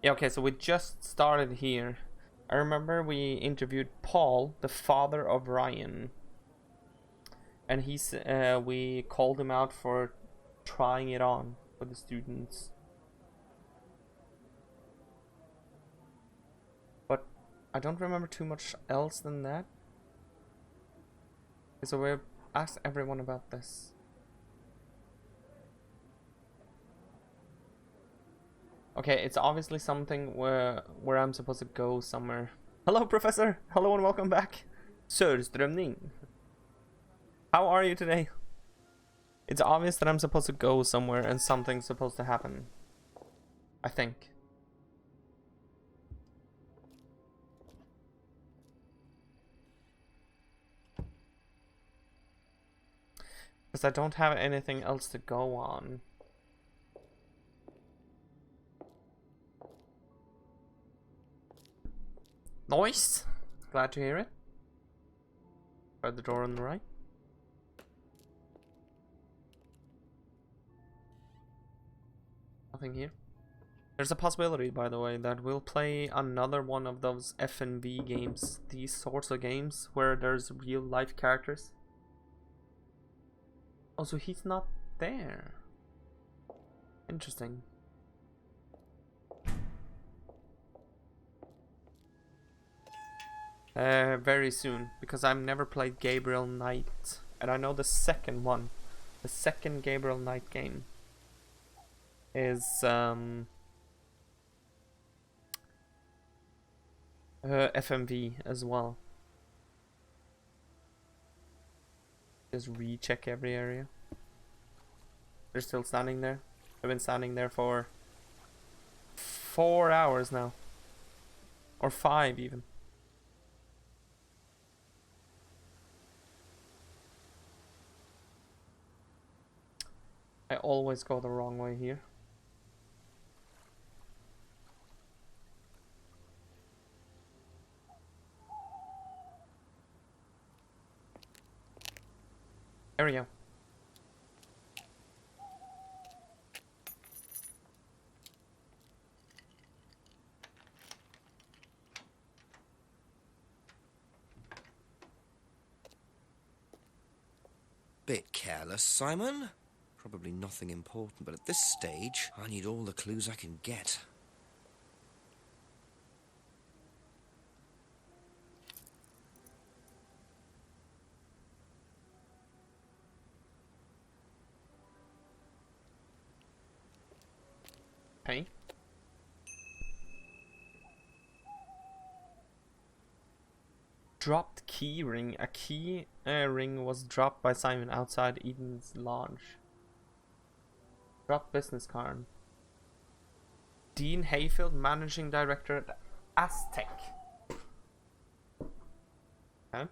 Yeah, okay, so we just started here. I remember we interviewed Paul, the father of Ryan. And we called him out for trying it on with the students. But I don't remember too much else than that. So we asked everyone about this. Okay, it's obviously something where I'm supposed to go somewhere. Hello, Professor! Hello and welcome back! Sörströmning. How are you today? It's obvious that I'm supposed to go somewhere and something's supposed to happen. I think. Because I don't have anything else to go on. Noise! Glad to hear it. By the door on the right. Nothing here. There's a possibility, by the way, that we'll play another one of those FNV games. These sorts of games where there's real life characters. Oh, so he's not there. Interesting. Very soon, because I've never played Gabriel Knight, and I know the second one, the second Gabriel Knight game is FMV as well. Just recheck every area. They're still standing there. They've been standing there for 4 hours now, or 5 even. I always go the wrong way here. There we go. Bit careless, Simon. Probably nothing important, but at this stage, I need all the clues I can get. Okay. Dropped key ring. A key ring was dropped by Simon outside Eden's lodge. Dropped business card. Dean Hayfield, managing director at Aztec. Okay.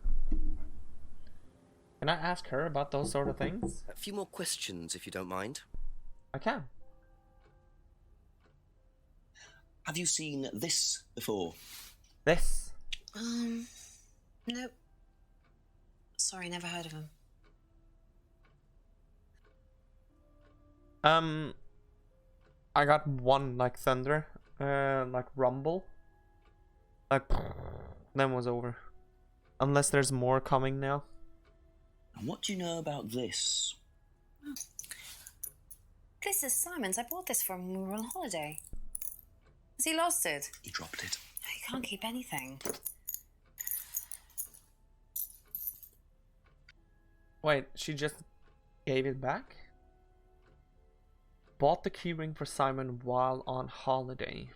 Can I ask her about those sort of things? A few more questions, if you don't mind. I can. Have you seen this before? This? Nope. Sorry, never heard of him. I got one like thunder, like rumble, like then was over. Unless there's more coming now. And what do you know about this? This is Simon's. I bought this for him when we were on holiday. Has he lost it? He dropped it. He can't keep anything. Wait, she just gave it back? Bought the keyring for Simon while on holiday.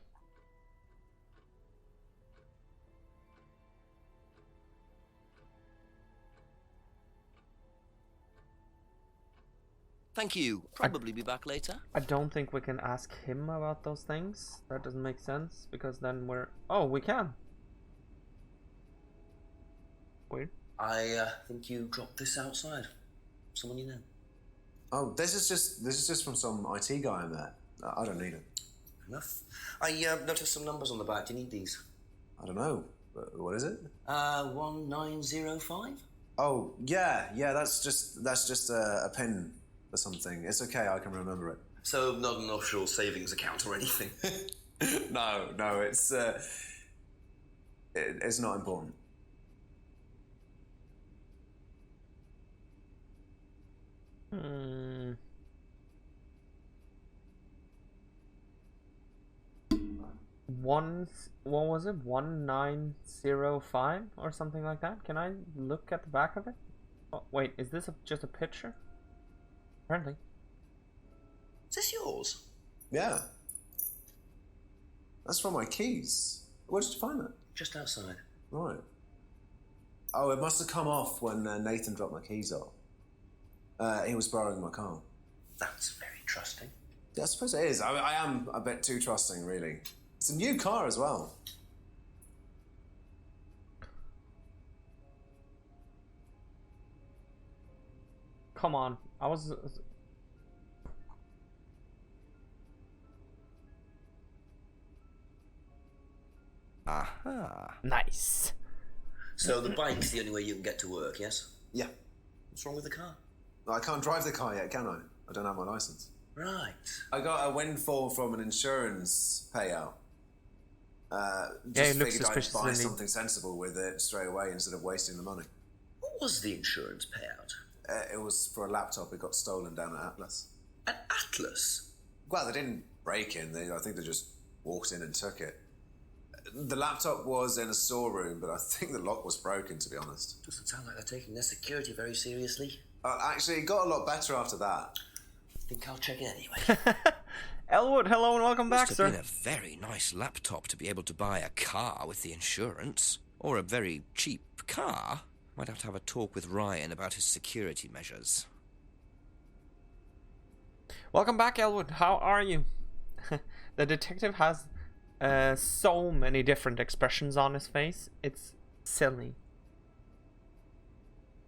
Thank you. Probably be back later. I don't think we can ask him about those things. That doesn't make sense, because then we're... Oh, we can. Weird. I think you dropped this outside. Someone you know. Oh, this is just from some IT guy I met. I don't need it. Enough. I noticed some numbers on the back. Do you need these? I don't know. What is it? 1905. Oh, yeah. That's just a pin or something. It's okay. I can remember it. So not an offshore savings account or anything. No, it's not important. Hmm. What was it? 1905 or something like that? Can I look at the back of it? Oh, wait, is this just a picture? Apparently. Is this yours? Yeah. That's from my keys. Where did you find it? Just outside. Right. Oh, it must have come off when Nathan dropped my keys off. He was borrowing my car. That's very trusting. Yeah, I suppose it is. I am a bit too trusting, really. It's a new car as well. Come on. I was... Aha. Nice. So the bike's the only way you can get to work, yes? Yeah. What's wrong with the car? I can't drive the car yet, can I? I don't have my license. Right. I got a windfall from an insurance payout. Yeah, Just it looks figured I'd suspiciously buy neat. something sensible with it straight away instead of wasting the money. What was the insurance payout? It was for a laptop. It got stolen down at Atlas. At Atlas? Well, they didn't break in. I think they just walked in and took it. The laptop was in a storeroom, but I think the lock was broken, to be honest. Doesn't sound like they're taking their security very seriously. Actually, it got a lot better after that. I think I'll check it anyway. Elwood, hello and welcome back, Must sir. have been a very nice laptop to be able to buy a car with the insurance. Or a very cheap car. Might have to have a talk with Ryan about his security measures. Welcome back, Elwood. How are you? The detective has so many different expressions on his face. It's silly.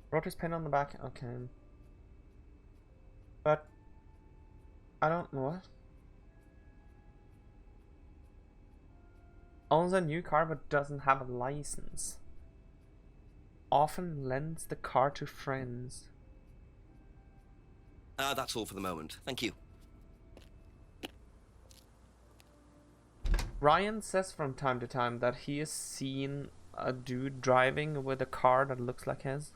Wrote his pen on the back. Okay. But I don't know what. Owns a new car but doesn't have a license. Often lends the car to friends. That's all for the moment. Thank you. Ryan says from time to time that he has seen a dude driving with a car that looks like his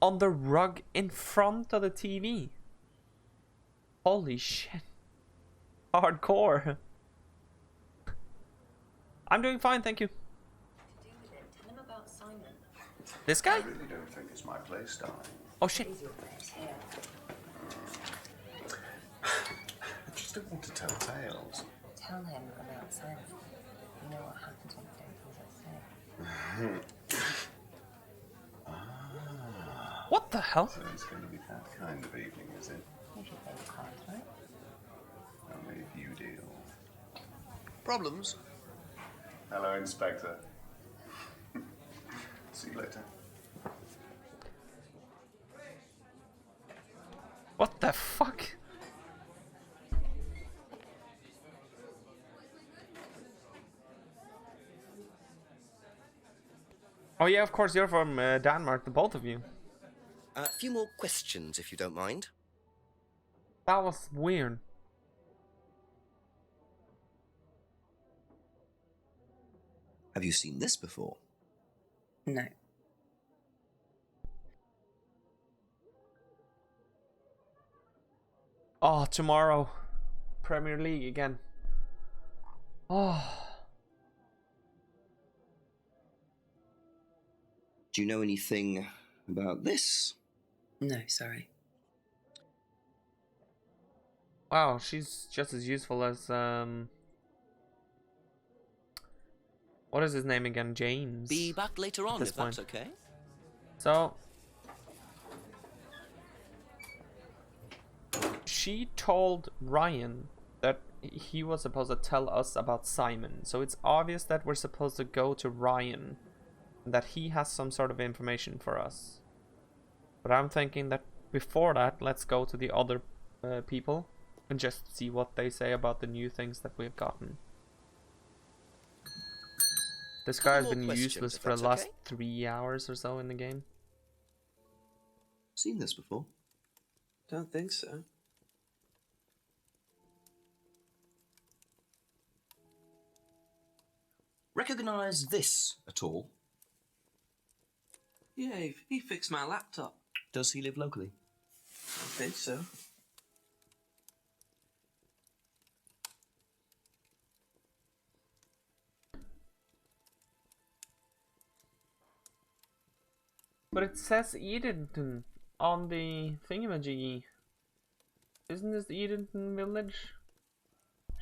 on the rug in front of the TV. Holy shit. Hardcore. I'm doing fine, thank you. Tell him about Simon. This guy? I really don't think it's my place, darling. Oh shit. I just don't want to tell tales. Tell him about Simon. You know what happens when you don't do as I say. What the hell? So it's going to be that kind of evening, is it? If you play the cards, right? Only if you deal. Problems? Hello, Inspector. See you later. What the fuck? Oh yeah, of course you're from Denmark, the both of you. A few more questions, if you don't mind. That was weird. Have you seen this before? No. Oh, tomorrow. Premier League again. Oh. Do you know anything about this? No, sorry. Wow, she's just as useful as what is his name again? James. Be back later on, this if that's point. okay. So she told Ryan that he was supposed to tell us about Simon. So it's obvious that we're supposed to go to Ryan and that he has some sort of information for us. But I'm thinking that before that, let's go to the other people and just see what they say about the new things that we've gotten. This guy has more been questions, useless if for the that's last okay? 3 hours or so in the game. Seen this before? Don't think so. Recognise this at all? Yeah, he fixed my laptop. Does he live locally? I think so. But it says Edenton on the thingamajiggy. Isn't this Edenton village?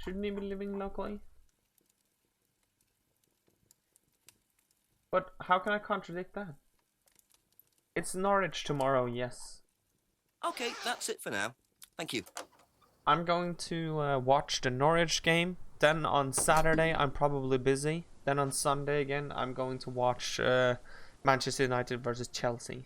Shouldn't he be living locally? But how can I contradict that? It's Norwich tomorrow, yes. Okay, that's it for now. Thank you. I'm going to watch the Norwich game. Then on Saturday, I'm probably busy. Then on Sunday again, I'm going to watch Manchester United versus Chelsea.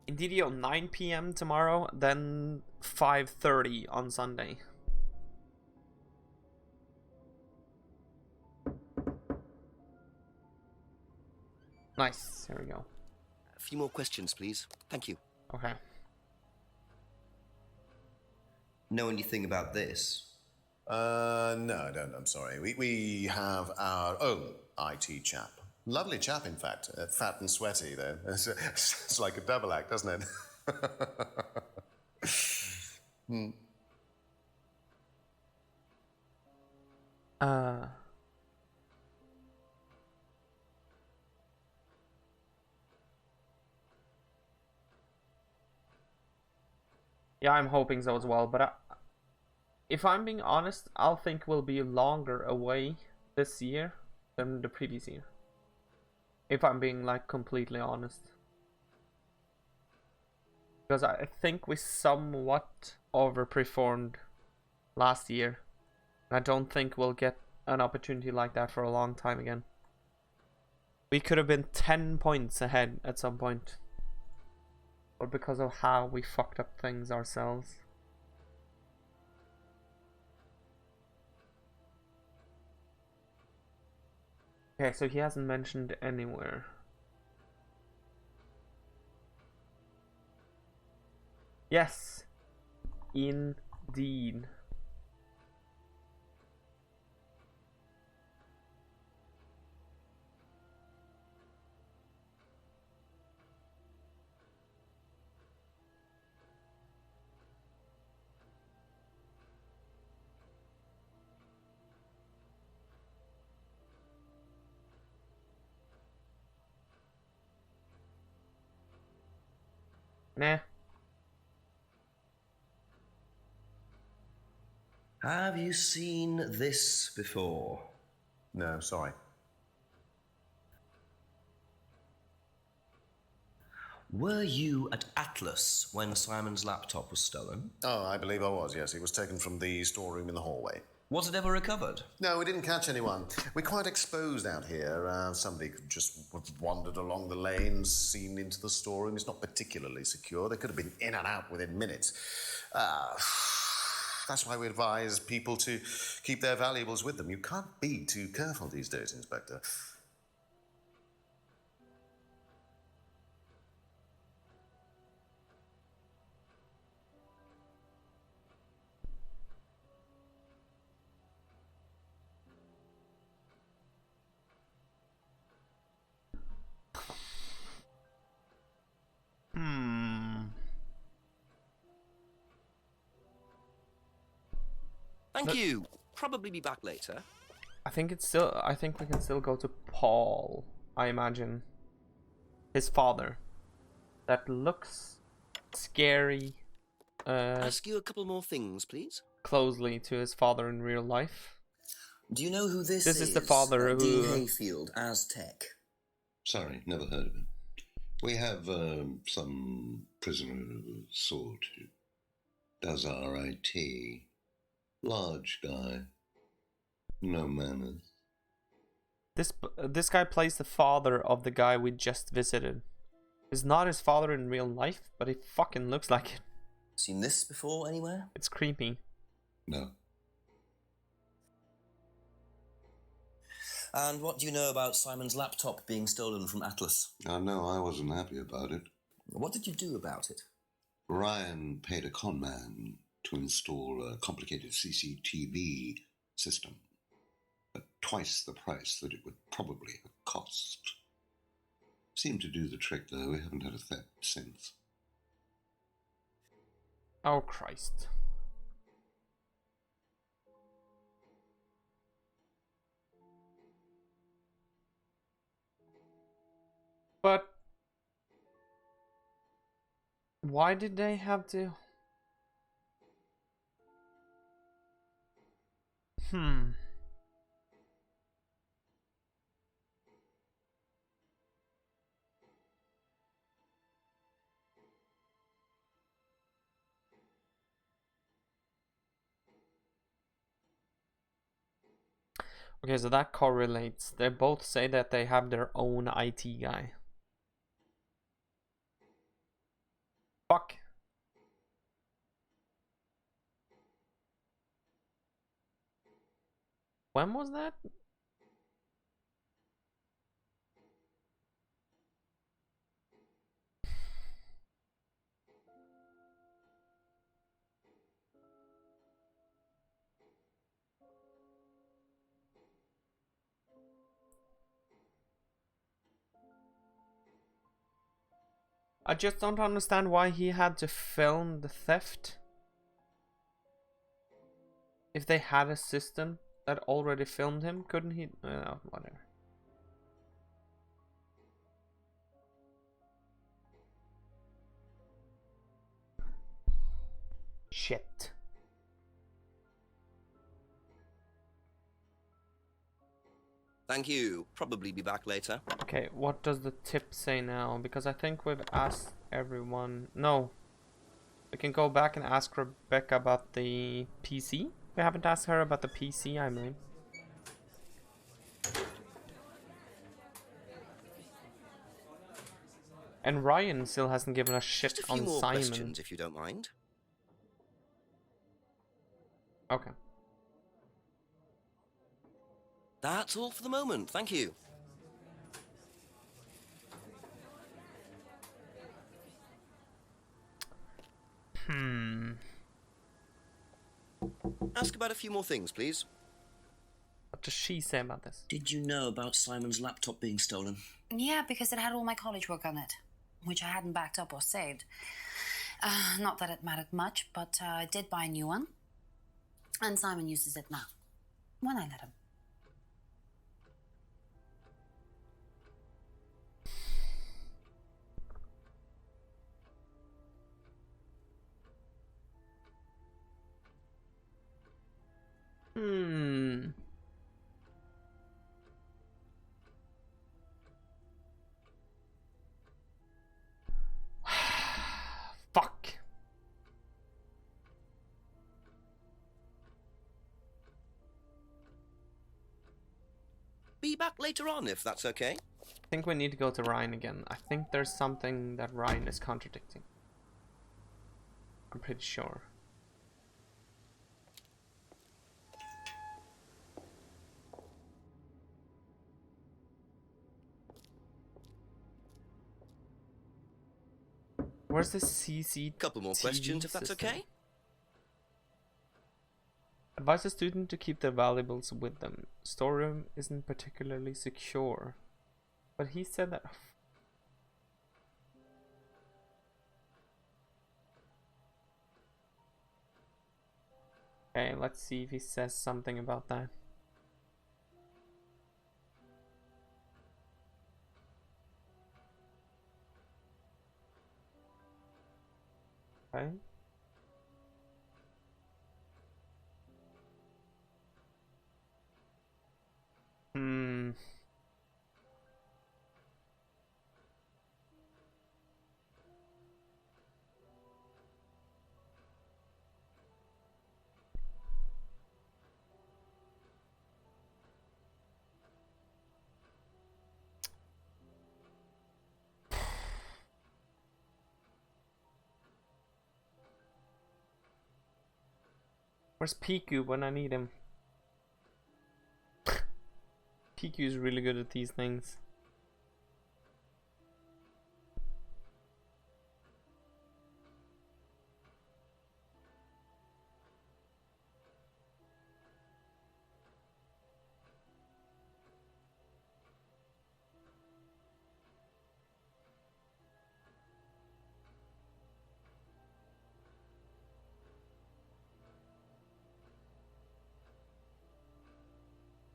Indeed, on 9 p.m. tomorrow, then 5:30 on Sunday. Nice, there we go. A few more questions, please. Thank you. Okay. Know anything about this? No, I don't. I'm sorry. We have our own IT chap. Lovely chap, in fact. Fat and sweaty, though. It's like a double act, doesn't it? Yeah, I'm hoping so as well, but if I'm being honest, I'll think we'll be longer away this year than the previous year. If I'm being, like, completely honest. Because I think we somewhat overperformed last year. I don't think we'll get an opportunity like that for a long time again. We could have been 10 points ahead at some point. But because of how we fucked up things ourselves. Okay, so he hasn't mentioned anywhere. Yes, indeed. Nah. Have you seen this before? No, sorry. Were you at Atlas when Simon's laptop was stolen? Oh, I believe I was, yes. It was taken from the storeroom in the hallway. Was it ever recovered? No, we didn't catch anyone. We're quite exposed out here. Somebody could just have wandered along the lane, seen into the storeroom. It's not particularly secure. They could have been in and out within minutes. That's why we advise people to keep their valuables with them. You can't be too careful these days, Inspector. Thank you. Probably be back later. I think we can still go to Paul, I imagine. His father. That looks scary. Ask you a couple more things, please. Closely to his father in real life. Do you know who this is? This is the father who... Dean Hayfield, Aztec. Sorry, never heard of him. We have some prisoner of a sort who does our IT. Large guy. No manners. This guy plays the father of the guy we just visited. He's not his father in real life, but he fucking looks like it. Seen this before anywhere? It's creepy. No. And what do you know about Simon's laptop being stolen from Atlas? No, I wasn't happy about it. What did you do about it? Ryan paid a con man to install a complicated CCTV system at twice the price that it would probably have cost. Seemed to do the trick, though. We haven't had a theft since. Oh, Christ. But why did they have to? Okay, so that correlates. They both say that they have their own IT guy. Fuck. When was that? I just don't understand why he had to film the theft. If they had a system that already filmed him, couldn't he? Whatever. Shit. Thank you. Probably be back later. Okay, what does the tip say now? Because I think we've asked everyone. No. We can go back and ask Rebecca about the PC. We haven't asked her about the PC, I mean. And Ryan still hasn't given us shit Just a few on more Simon. questions, if you don't mind. Okay. That's all for the moment. Thank you. Ask about a few more things, please. What does she say about this? Did you know about Simon's laptop being stolen? Yeah, because it had all my college work on it, which I hadn't backed up or saved. Not that it mattered much, but I did buy a new one. And Simon uses it now, when I let him. Fuck. Be back later on, if that's okay. I think we need to go to Ryan again. I think there's something that Ryan is contradicting. I'm pretty sure. Where's the CCTV? Couple more questions, if that's system? okay. Advise a student to keep their valuables with them. Storeroom isn't particularly secure. But he said that. Okay, let's see if he says something about that. Okay. Where's Piku when I need him? Piku is really good at these things.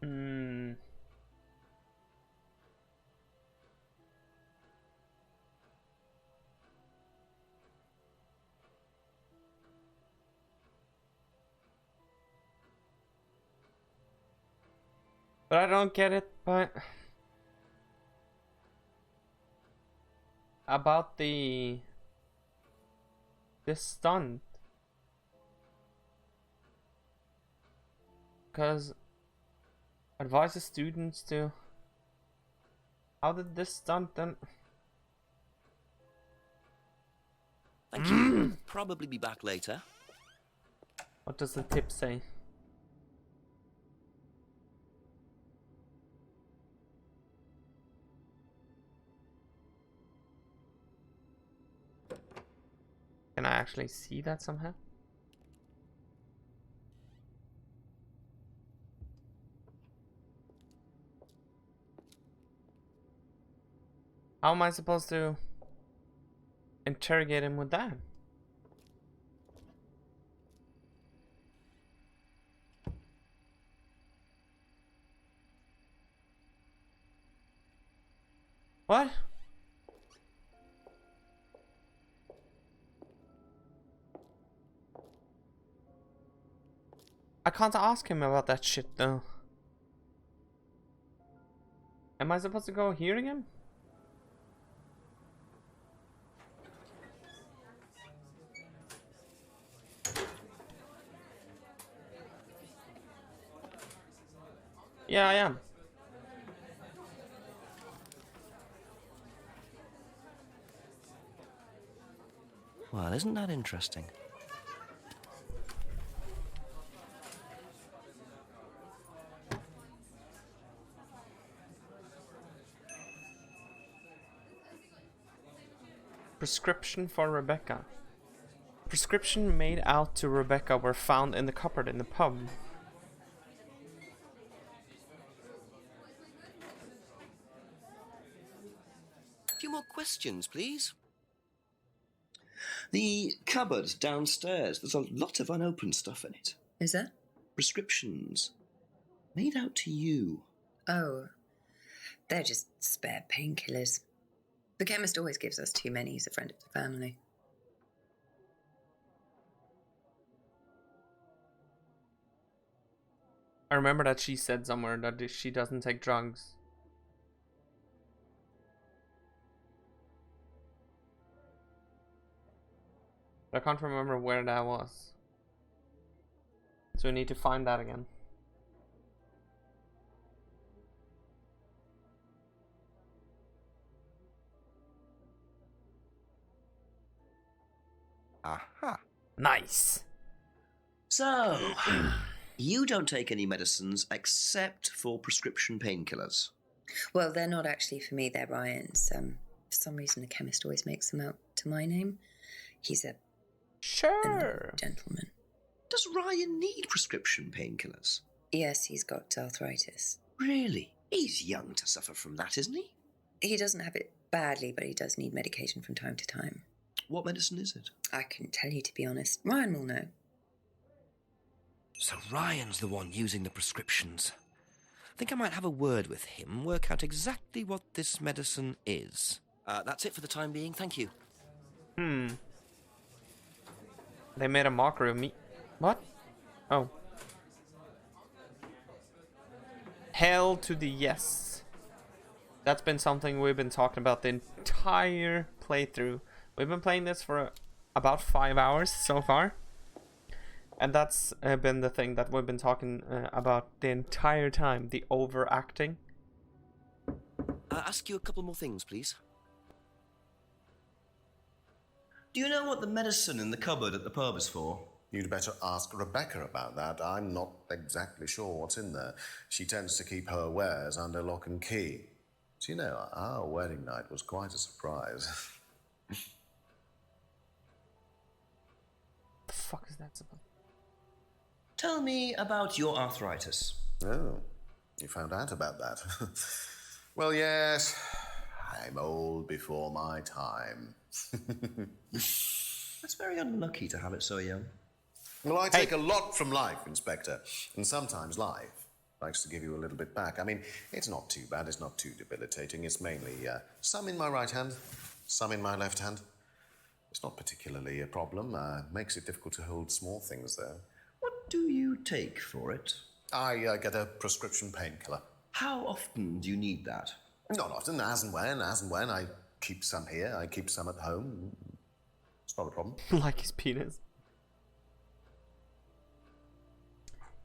Hmm. But I don't get it, but about this stunt. Because advises students to. How did this stunt then? Thank you. Probably be back later. What does the tip say? Can I actually see that somehow? How am I supposed to interrogate him with that? What? I can't ask him about that shit though. Am I supposed to go hearing him? Yeah, I am. Well, isn't that interesting? Prescription for Rebecca. Prescription made out to Rebecca were found in the cupboard in the pub. A few more questions, please. The cupboard downstairs, there's a lot of unopened stuff in it. Is there? Prescriptions. Made out to you. Oh, they're just spare painkillers. The chemist always gives us too many. He's a friend of the family. I remember that she said somewhere that she doesn't take drugs. But I can't remember where that was. So we need to find that again. Aha. Nice. So, you don't take any medicines except for prescription painkillers. Well, they're not actually for me. They're Ryan's. For some reason, the chemist always makes them out to my name. He's a Sure. gentleman. Does Ryan need prescription painkillers? Yes, he's got arthritis. Really? He's young to suffer from that, isn't he? He doesn't have it badly, but he does need medication from time to time. What medicine is it? I couldn't tell you, to be honest. Ryan will know. So Ryan's the one using the prescriptions. I think I might have a word with him, work out exactly what this medicine is. That's it for the time being, thank you. They made a mockery of me. What? Oh. Hell to the yes. That's been something we've been talking about the entire playthrough. We've been playing this for about 5 hours so far. And that's been the thing that we've been talking about the entire time. The overacting. Ask you a couple more things, please. Do you know what the medicine in the cupboard at the pub is for? You'd better ask Rebecca about that. I'm not exactly sure what's in there. She tends to keep her wares under lock and key. So, you know, our wedding night was quite a surprise. The fuck is that supposed? Tell me about your arthritis. Oh, you found out about that. Well, yes, I'm old before my time. That's very unlucky to have it so young. Well, I take a lot from life, Inspector, and sometimes life likes to give you a little bit back. I mean, it's not too bad, it's not too debilitating. It's mainly some in my right hand, some in my left hand. It's not particularly a problem. Makes it difficult to hold small things, though. What do you take for it? I get a prescription painkiller. How often do you need that? Not often, as and when. I keep some here, I keep some at home. It's not a problem. Like his penis.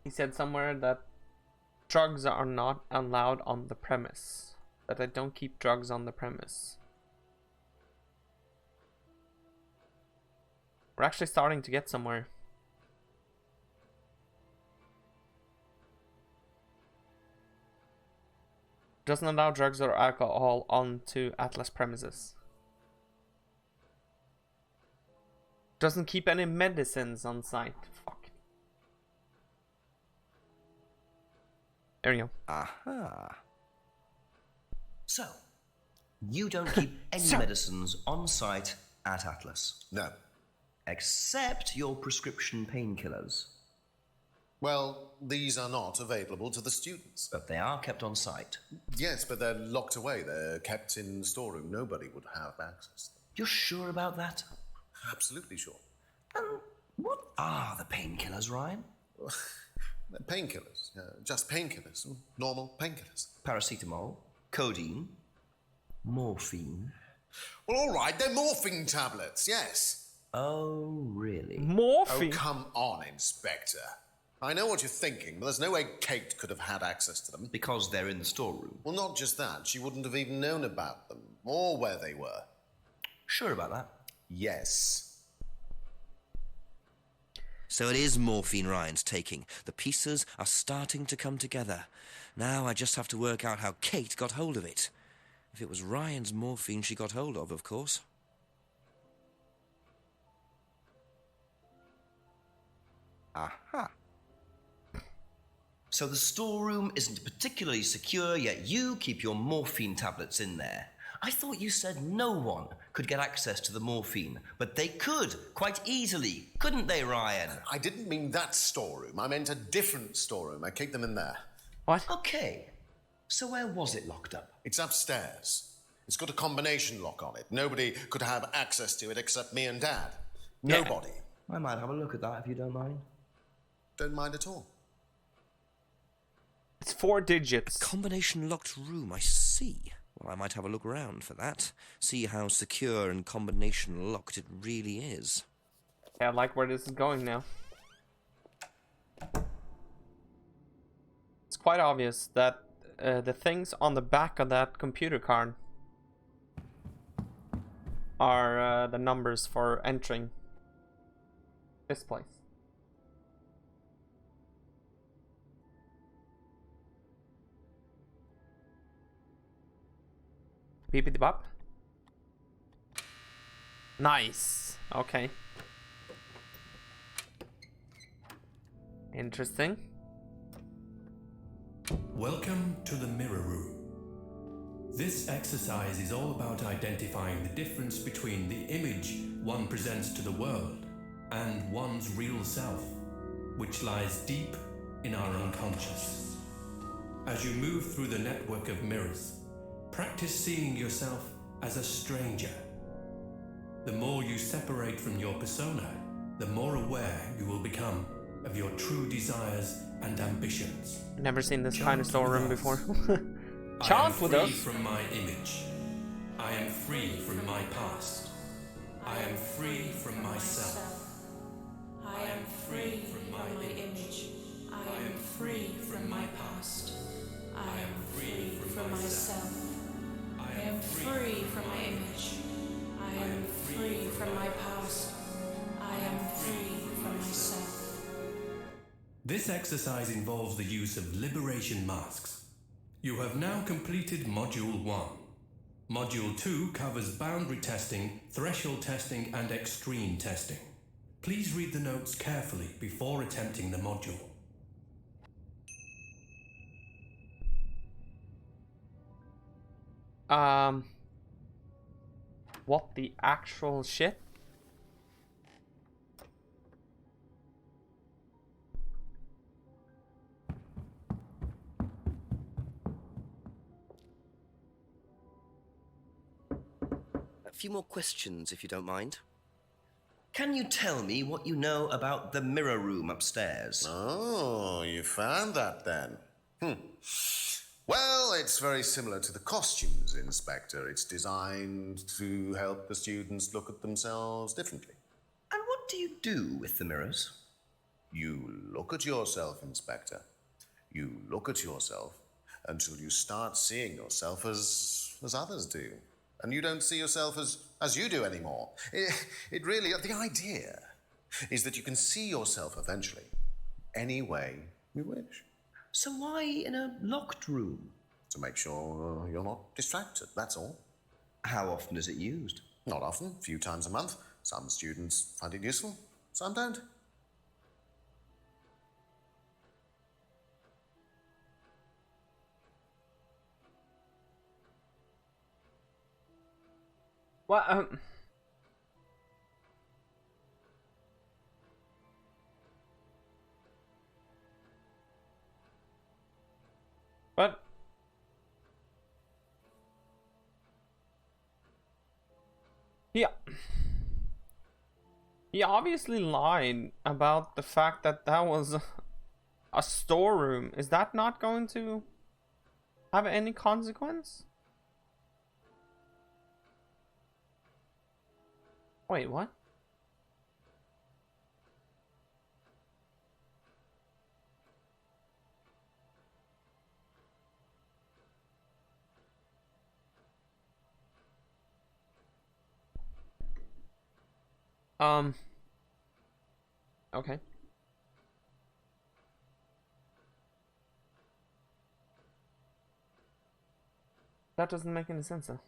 He said somewhere that drugs are not allowed on the premise. That I don't keep drugs on the premise. We're actually starting to get somewhere. Doesn't allow drugs or alcohol onto Atlas premises. Doesn't keep any medicines on site. Fuck. There you go. Aha. So, you don't keep any medicines on site at Atlas? No. Except your prescription painkillers. Well, these are not available to the students. But they are kept on site. Yes, but they're locked away. They're kept in the storeroom. Nobody would have access to them. You're sure about that? Absolutely sure. And what are the painkillers, Ryan? They're painkillers. Just painkillers. Normal painkillers. Paracetamol, codeine, morphine. Well, all right, they're morphine tablets, yes. Oh, really? Morphine? Oh, come on, Inspector. I know what you're thinking, but there's no way Kate could have had access to them. Because they're in the storeroom. Well, not just that. She wouldn't have even known about them, or where they were. Sure about that? Yes. So it is morphine Ryan's taking. The pieces are starting to come together. Now I just have to work out how Kate got hold of it. If it was Ryan's morphine she got hold of course. Aha. So the storeroom isn't particularly secure, yet you keep your morphine tablets in there. I thought you said no one could get access to the morphine, but they could, quite easily, couldn't they, Ryan? I didn't mean that storeroom. I meant a different storeroom. I keep them in there. What? Okay. So where was it locked up? It's upstairs. It's got a combination lock on it. Nobody could have access to it except me and Dad. Nobody. I might have a look at that if you don't mind. Don't mind at all. It's 4 digits. Combination locked room, I see. Well, I might have a look around for that. See how secure and combination locked it really is. Yeah, I like where this is going now. It's quite obvious that the things on the back of that computer card are the numbers for entering this place. Beepity bop. Nice. Okay. Interesting. Welcome to the Mirror Room. This exercise is all about identifying the difference between the image one presents to the world and one's real self, which lies deep in our unconscious. As you move through the network of mirrors, practice seeing yourself as a stranger. The more you separate from your persona, the more aware you will become of your true desires and ambitions. Never seen this kind of storeroom before. I am Chant with free us. from my image. I am free from my past. I am free from myself. I am free from my image. I am free from my past. I am free from myself. I am free from my image. I am free from my past. I am free from myself. This exercise involves the use of liberation masks. You have now completed Module 1. Module 2 covers boundary testing, threshold testing, and extreme testing. Please read the notes carefully before attempting the module. What the actual shit? few more questions, if you don't mind. Can you tell me what you know about the mirror room upstairs? Oh, you found that then. Well, it's very similar to the costumes, Inspector. It's designed to help the students look at themselves differently. And what do you do with the mirrors? You look at yourself, Inspector. You look at yourself until you start seeing yourself as others do. And you don't see yourself as you do anymore. It really, the idea is that you can see yourself eventually any way you wish. So why in a locked room? To make sure you're not distracted, that's all. How often is it used? Not often, a few times a month. Some students find it useful, some don't. What? What? He obviously lied about the fact that that was a storeroom. Is that not going to have any consequence? Wait, what? Okay. That doesn't make any sense, though.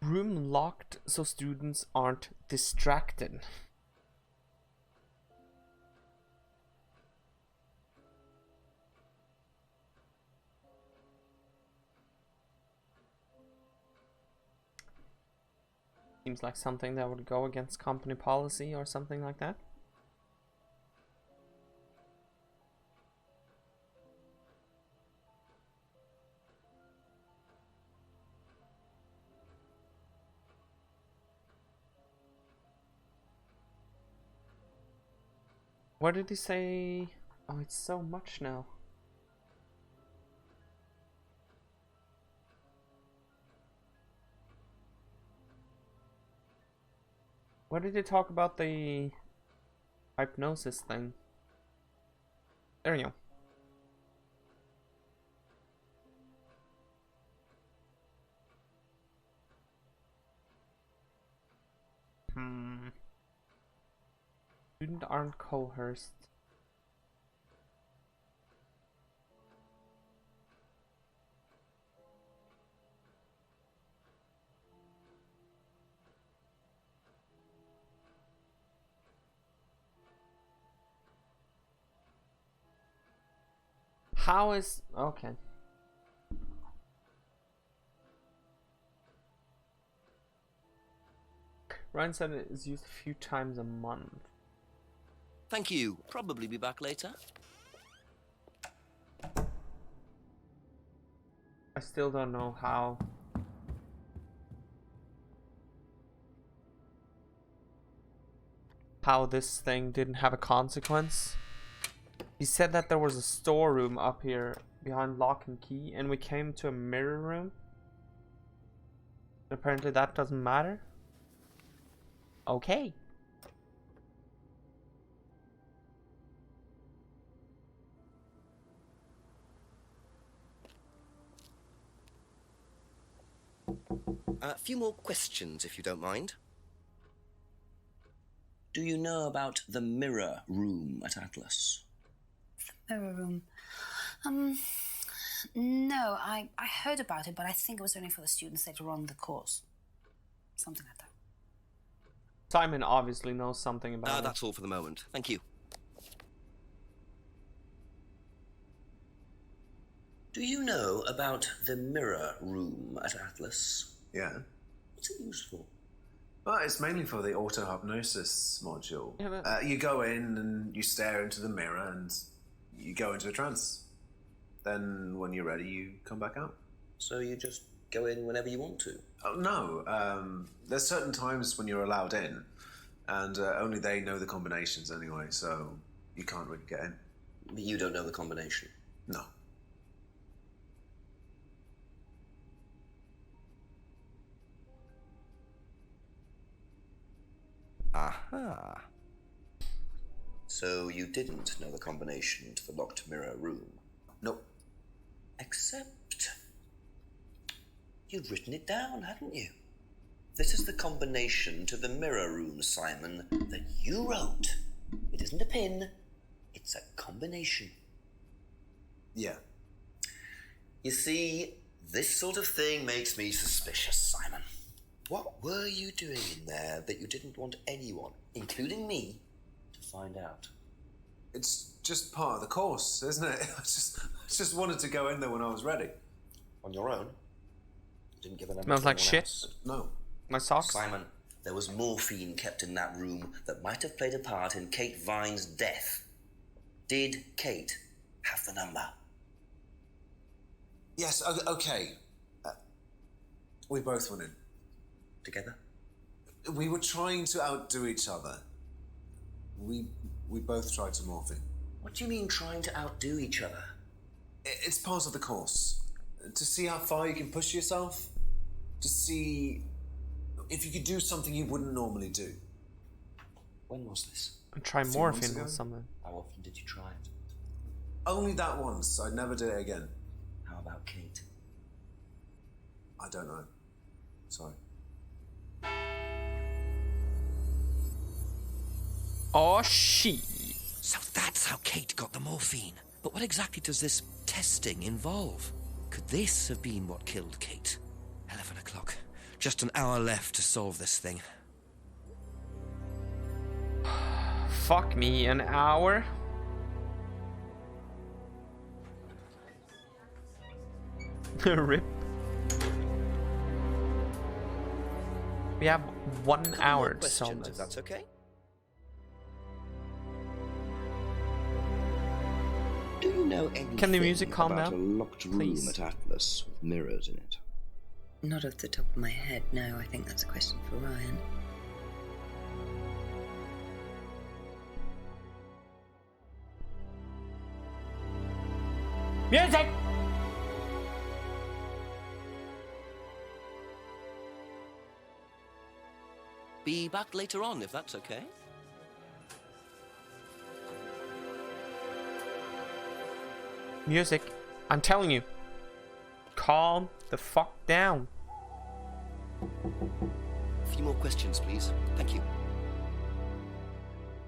Room locked so students aren't distracted. Seems like something that would go against company policy or something like that. What did he say? Oh, it's so much now. What did he talk about the hypnosis thing? There you go. Students aren't coerced. How is... okay. Ryan said it is used a few times a month. Thank you. Probably be back later. I still don't know how this thing didn't have a consequence. He said that there was a storeroom up here behind lock and key, and we came to a mirror room. Apparently that doesn't matter. Okay. A few more questions, if you don't mind. Do you know about the mirror room at Atlas? Mirror room. No, I heard about it, but I think it was only for the students later on in the course. Something like that. Simon obviously knows something about it. That's all for the moment. Thank you. Do you know about the mirror room at Atlas? Yeah. What's it used for? Well, it's mainly for the auto-hypnosis module. Yeah, but... you go in and you stare into the mirror and you go into a trance. Then when you're ready, you come back out. So you just go in whenever you want to? Oh, no. There's certain times when you're allowed in, and only they know the combinations anyway, so you can't really get in. You don't know the combination? No. Aha. So you didn't know the combination to the locked mirror room? Nope. Except you'd written it down, hadn't you? This is the combination to the mirror room, Simon, that you wrote. It isn't a pin, it's a combination. Yeah. You see, this sort of thing makes me suspicious, Simon. What were you doing in there that you didn't want anyone, including me, to find out? It's just part of the course, isn't it? I just wanted to go in there when I was ready. On your own? You didn't give a number. Smells like to anyone shit. else? No. My socks. Simon, there was morphine kept in that room that might have played a part in Kate Vine's death. Did Kate have the number? Yes, okay. We both went in. Together? We were trying to outdo each other. We both tried to morph in. What do you mean trying to outdo each other? It's part of the course. To see how far you can push yourself. To see if you could do something you wouldn't normally do. When was this? And try few months morphine ago. or something. How often did you try it? Only that once. I'd never do it again. How about Kate? I don't know. Sorry. Oh, shit. So that's how Kate got the morphine. But what exactly does this testing involve? Could this have been what killed Kate? 11 o'clock. Just an hour left to solve this thing. Fuck me, an hour? Rip. We have 1 hour to solve Questions, if this. that's okay? Do you know anything Can the music calm about down? a locked room Please. at Atlas with mirrors in it? Not off the top of my head, no. I think that's a question for Ryan. Music! Be back later on, if that's okay. Music. I'm telling you. Calm the fuck down. A few more questions, please. Thank you.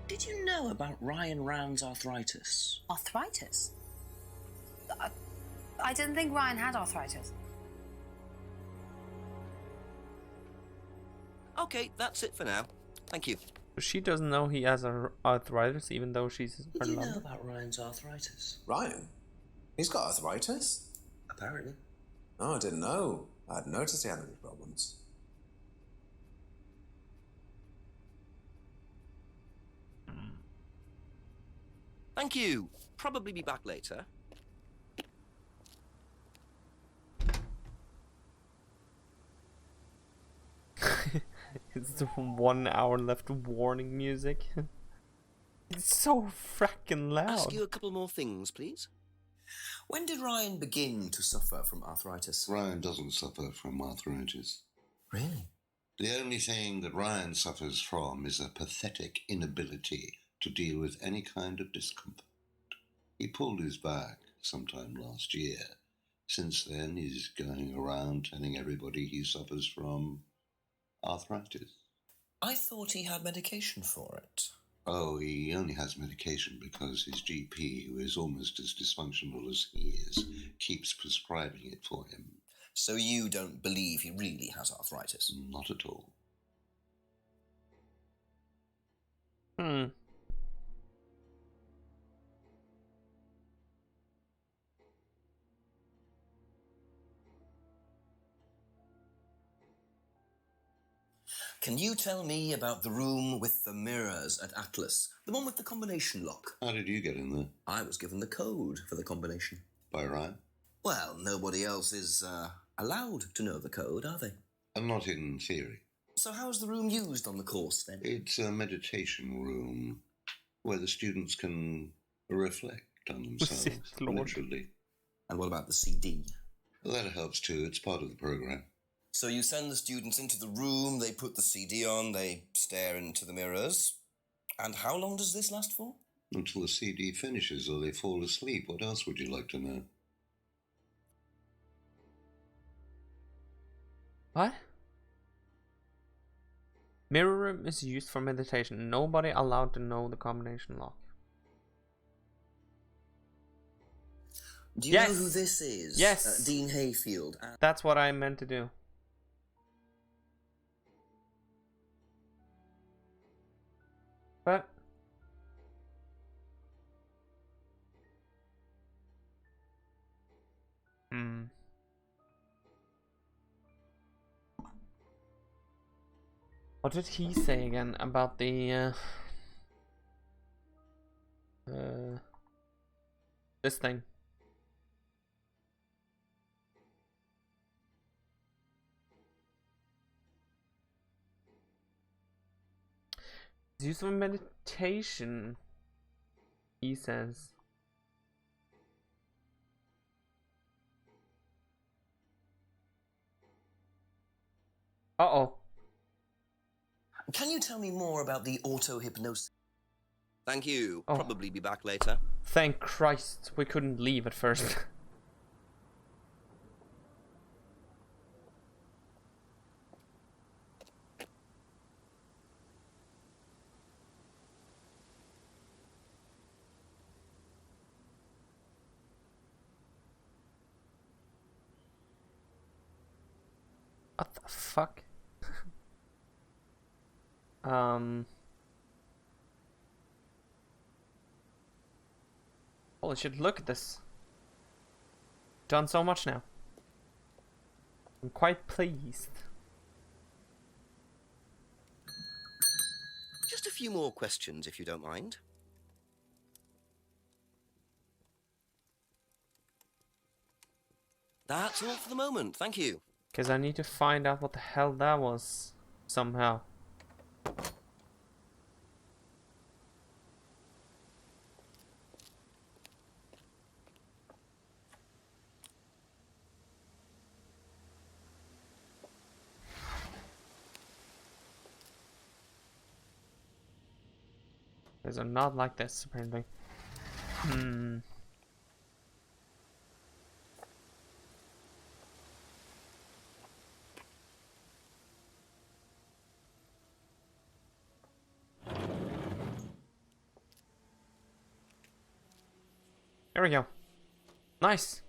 Did you know about Ryan Rand's arthritis? Arthritis? I didn't think Ryan had arthritis. Okay, that's it for now. Thank you. She doesn't know he has arthritis, even though she's her Did you know lover. about Ryan's arthritis? Ryan? He's got arthritis? Apparently. No, I didn't know. I hadn't noticed he had any problems. Thank you. Probably be back later. It's the 1 hour left warning music. It's so frackin' Ask loud. you a couple more things, please. When did Ryan begin to suffer from arthritis? Ryan doesn't suffer from arthritis. Really? The only thing that Ryan suffers from is a pathetic inability to deal with any kind of discomfort. He pulled his back sometime last year. Since then, he's going around telling everybody he suffers from arthritis. I thought he had medication for it. Oh, he only has medication because his GP, who is almost as dysfunctional as he is, keeps prescribing it for him. So you don't believe he really has arthritis? Not at all. Hmm. Can you tell me about the room with the mirrors at Atlas? The one with the combination lock? How did you get in there? I was given the code for the combination. by Ryan. Well, nobody else is allowed to know the code, are they? Not in theory. So how's the room used on the course, then? It's a meditation room where the students can reflect on themselves, literally. And what about the CD? That helps too. It's part of the program. So you send the students into the room, they put the CD on, they stare into the mirrors. And how long does this last for? Until the CD finishes or they fall asleep. What else would you like to know? What? Mirror room is used for meditation. Nobody allowed to know the combination lock. Do you know who this is? Yes. Dean Hayfield. That's what I meant to do. But what did he say again about the this thing? It's used for meditation, he says. Uh-oh. Can you tell me more about the auto-hypnosis? Thank you. Oh. Probably be back later. Thank Christ we couldn't leave at first. What the fuck? Holy shit, look at this. Done so much now. I'm quite pleased. Just a few more questions, if you don't mind. That's all for the moment, thank you. Because I need to find out what the hell that was somehow. These are not like this, apparently. There we go. Nice.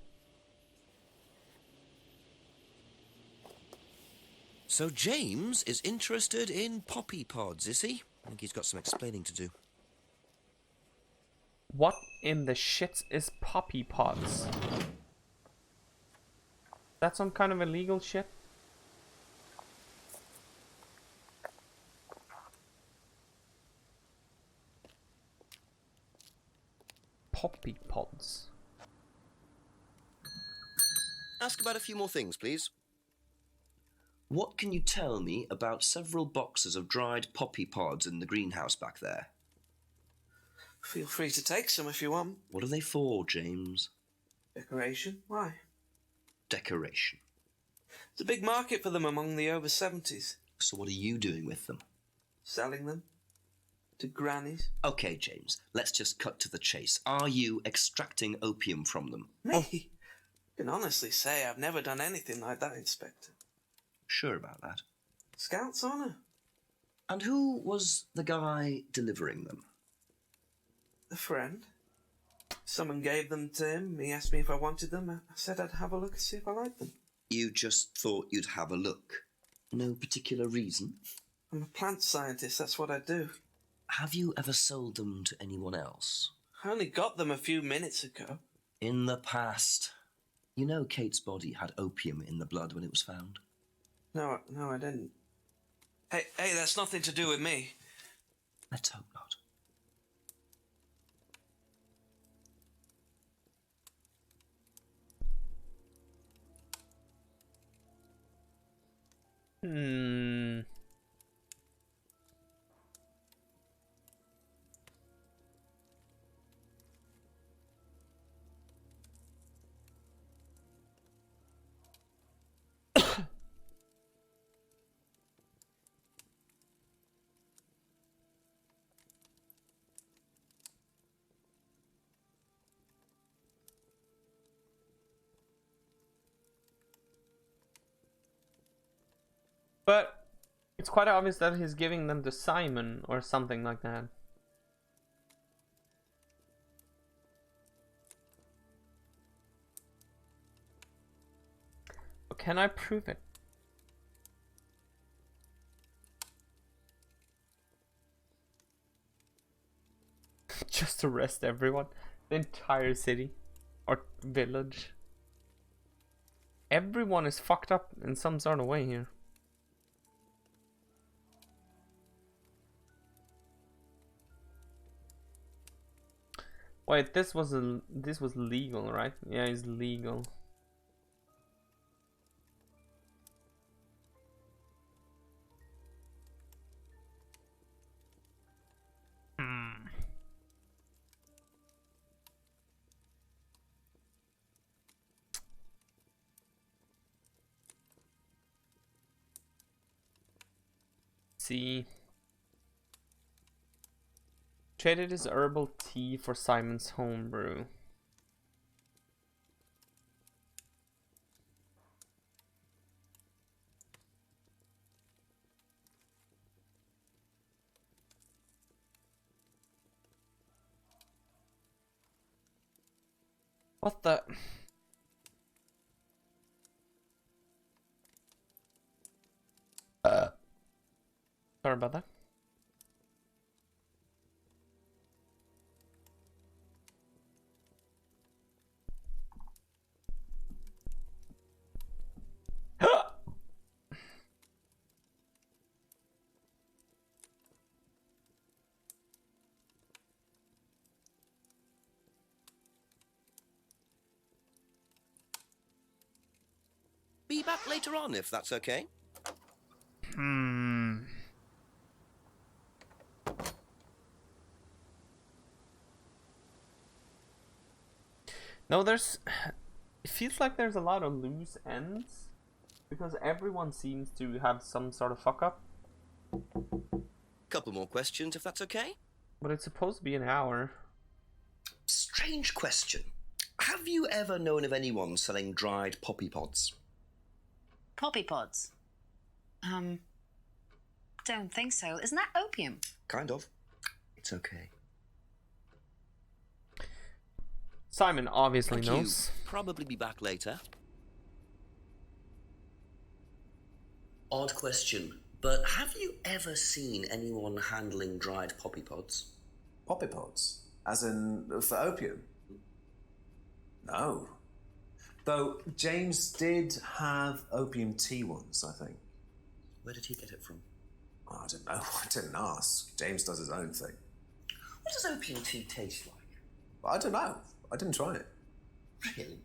So James is interested in poppy pods, is he? I think he's got some explaining to do. What in the shit is poppy pods? That's some kind of illegal shit? Poppy pods. Ask about a few more things, please. What can you tell me about several boxes of dried poppy pods in the greenhouse back there? Feel free to take some if you want. What are they for, James? Decoration? Why? Decoration. There's a big market for them among the over 70s. So what are you doing with them? Selling them to grannies. Okay, James, let's just cut to the chase. Are you extracting opium from them? Me? I can honestly say I've never done anything like that, Inspector. Sure about that? Scout's honour. And who was the guy delivering them? A friend. Someone gave them to him. He asked me if I wanted them. I said I'd have a look and see if I liked them. You just thought you'd have a look? No particular reason? I'm a plant scientist, that's what I do. Have you ever sold them to anyone else? I only got them a few minutes ago. In the past. You know Kate's body had opium in the blood when it was found? No, I didn't. Hey, that's nothing to do with me. Let's hope not. Hmm. But it's quite obvious that he's giving them to Simon or something like that. But can I prove it? Just arrest everyone. The entire city. Or village. Everyone is fucked up in some sort of way here. Wait, this was legal, right? Yeah, it's legal. See. Traded his herbal tea for Simon's homebrew. What the? Sorry about that. Be back later on, if that's okay. Hmm. No, there's... It feels like there's a lot of loose ends. Because everyone seems to have some sort of fuck up. Couple more questions, if that's okay. But it's supposed to be an hour. Strange question. Have you ever known of anyone selling dried poppy pods? Poppy pods? Don't think so. Isn't that opium? Kind of. It's okay. Simon obviously Thank knows. you. Probably be back later. Odd question, but have you ever seen anyone handling dried poppy pods? Poppy pods? As in, for opium? No. Though James did have opium tea once, I think. Where did he get it from? Oh, I don't know. I didn't ask. James does his own thing. What does opium tea taste like? I don't know. I didn't try it. Really?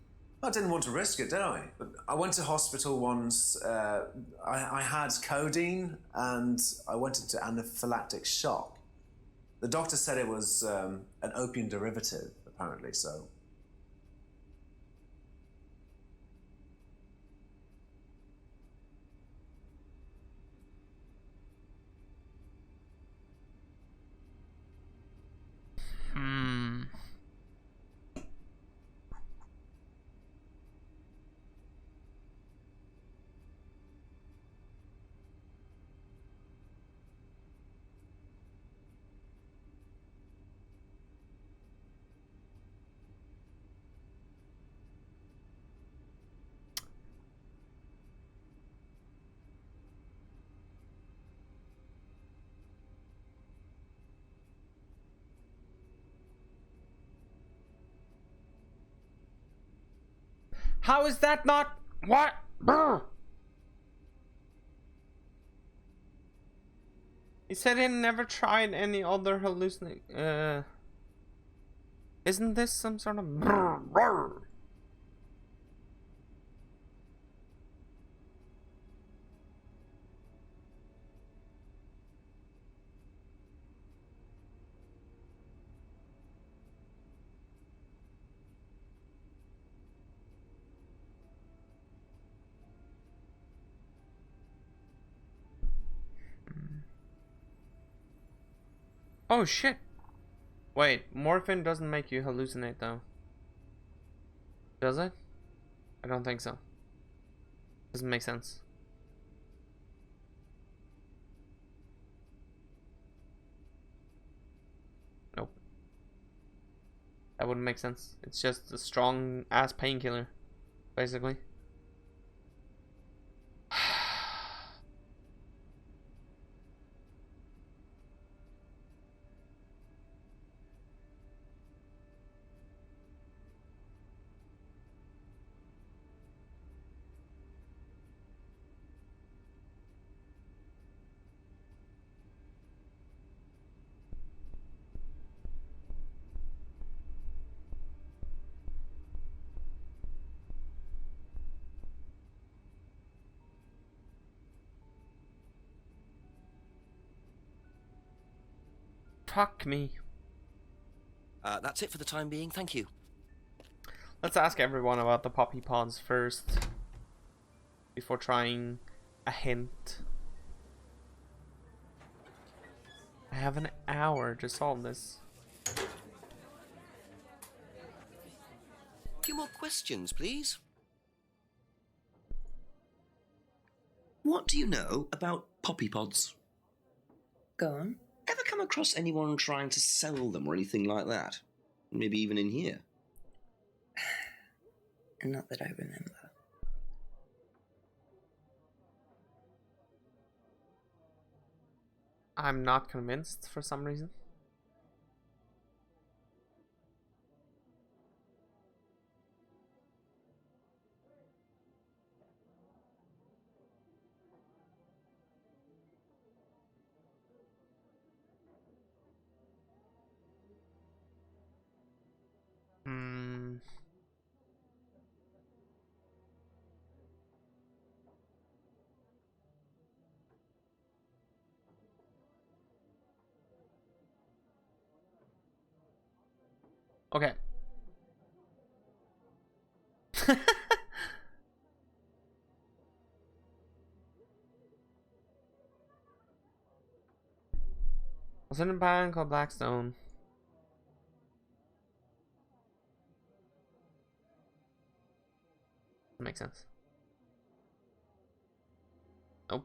I didn't want to risk it, did I? But I went to hospital once. I had codeine and I went into anaphylactic shock. The doctor said it was an opium derivative, apparently, so... How is that not... What? Brr. He said he never tried any other hallucination. Isn't this some sort of... Brr, brr. Oh shit! Wait, morphine doesn't make you hallucinate though. Does it? I don't think so. Doesn't make sense. Nope. That wouldn't make sense. It's just a strong ass painkiller, basically. Fuck me. That's it for the time being. Thank you. Let's ask everyone about the poppy pods first, before trying a hint. I have an hour to solve this. A few more questions, please. What do you know about poppy pods? Go on. Ever come across anyone trying to sell them or anything like that? Maybe even in here? Not that I remember. I'm not convinced for some reason. Hmm. Okay. I was in a band called Blackstone. Makes sense. Nope.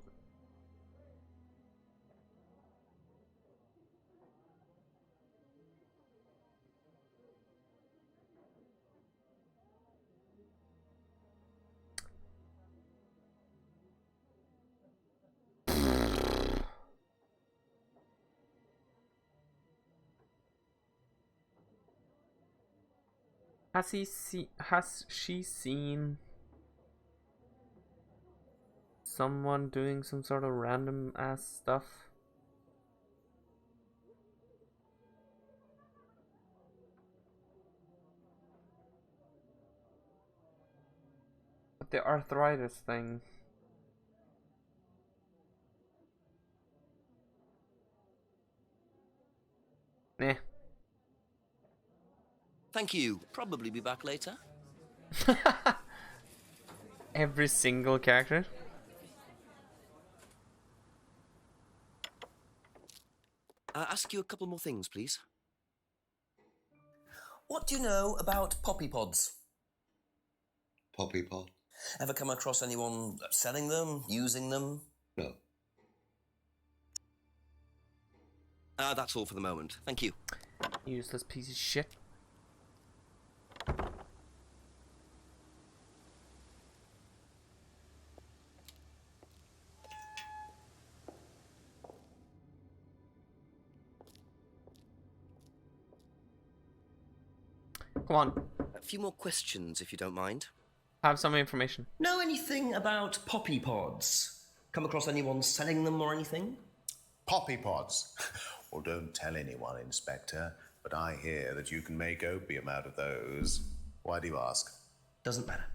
Has she seen someone doing some sort of random ass stuff? But the arthritis thing. Nah. Thank you. Probably be back later. Every single character. Ask you a couple more things, please. What do you know about poppy pods? Poppy pod? Ever come across anyone selling them, using them? No. That's all for the moment. Thank you. Useless piece of shit. Come on. A few more questions, if you don't mind. Have some information. Know anything about poppy pods? Come across anyone selling them or anything? Poppy pods. Well, don't tell anyone, Inspector, but I hear that you can make opium out of those. Why do you ask? Doesn't matter.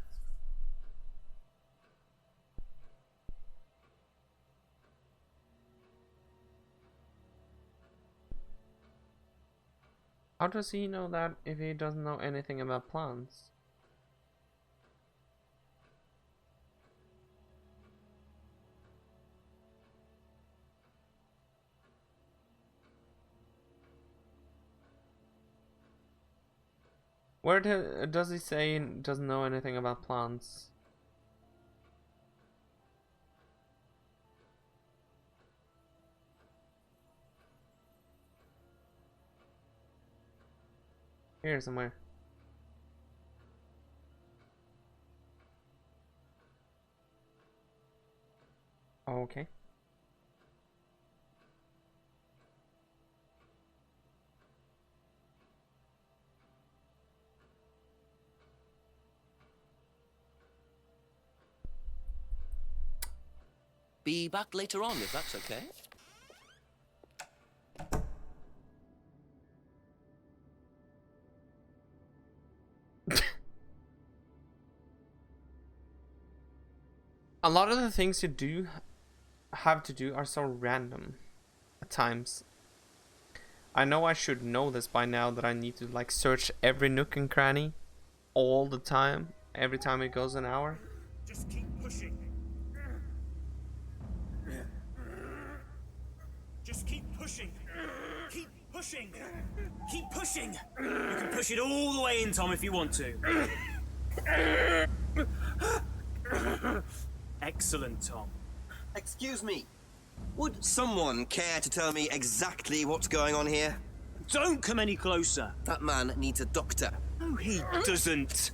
How does he know that if he doesn't know anything about plants? Where does he say he doesn't know anything about plants? Here somewhere. Okay. Be back later on, if that's okay. A lot of the things you have to do are so random at times. I know I should know this by now, that I need to like search every nook and cranny all the time, every time it goes an hour. Just keep pushing. Just keep pushing. Keep pushing. Keep pushing. You can push it all the way in, Tom, if you want to. Excellent, Tom. Excuse me. Would someone care to tell me exactly what's going on here? Don't come any closer. That man needs a doctor. No, he doesn't.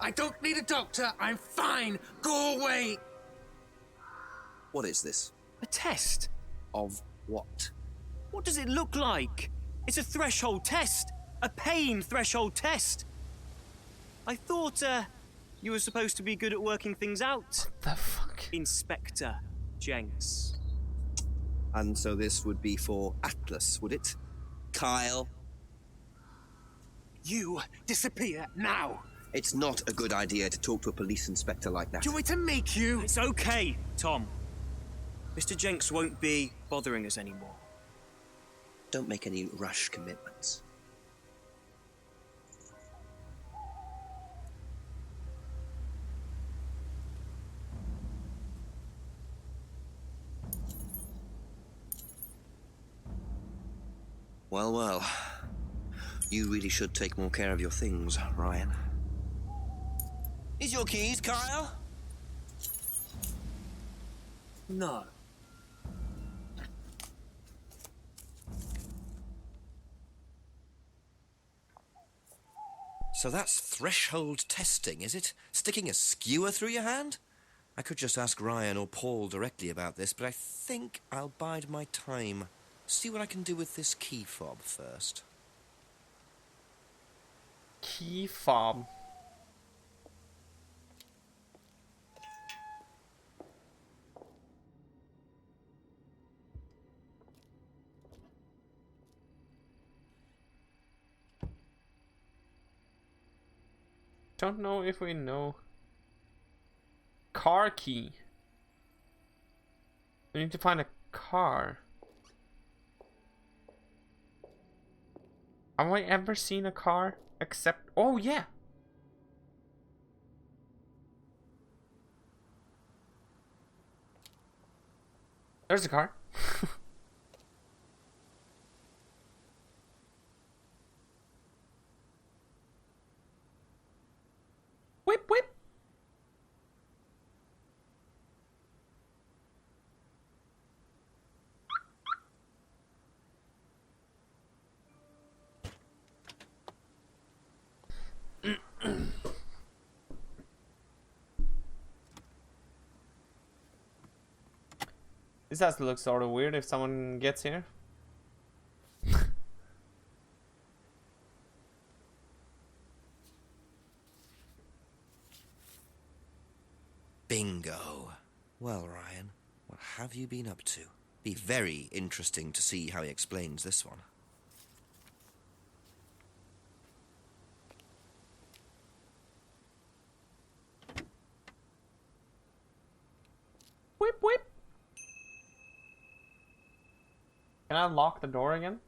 I don't need a doctor. I'm fine. Go away. What is this? A test. Of what? What does it look like? It's a threshold test. A pain threshold test. I thought, you were supposed to be good at working things out. What the fuck? Inspector Jenks. And so this would be for Atlas, would it? Kyle? You disappear now. It's not a good idea to talk to a police inspector like that. Do you want me to make you? It's okay, Tom. Mr. Jenks won't be bothering us anymore. Don't make any rash commitments. Well, well. You really should take more care of your things, Ryan. Is your keys, Kyle? No. So that's threshold testing, is it? Sticking a skewer through your hand? I could just ask Ryan or Paul directly about this, but I think I'll bide my time. See what I can do with this key fob first. Key fob. Don't know if we know. Car key. We need to find a car. Have I ever seen a car except... Oh, yeah. There's a car. Whip, whip. This has to look sort of weird if someone gets here. Bingo. Well, Ryan, what have you been up to? Be very interesting to see how he explains this one. Whip, whip. Can I lock the door again?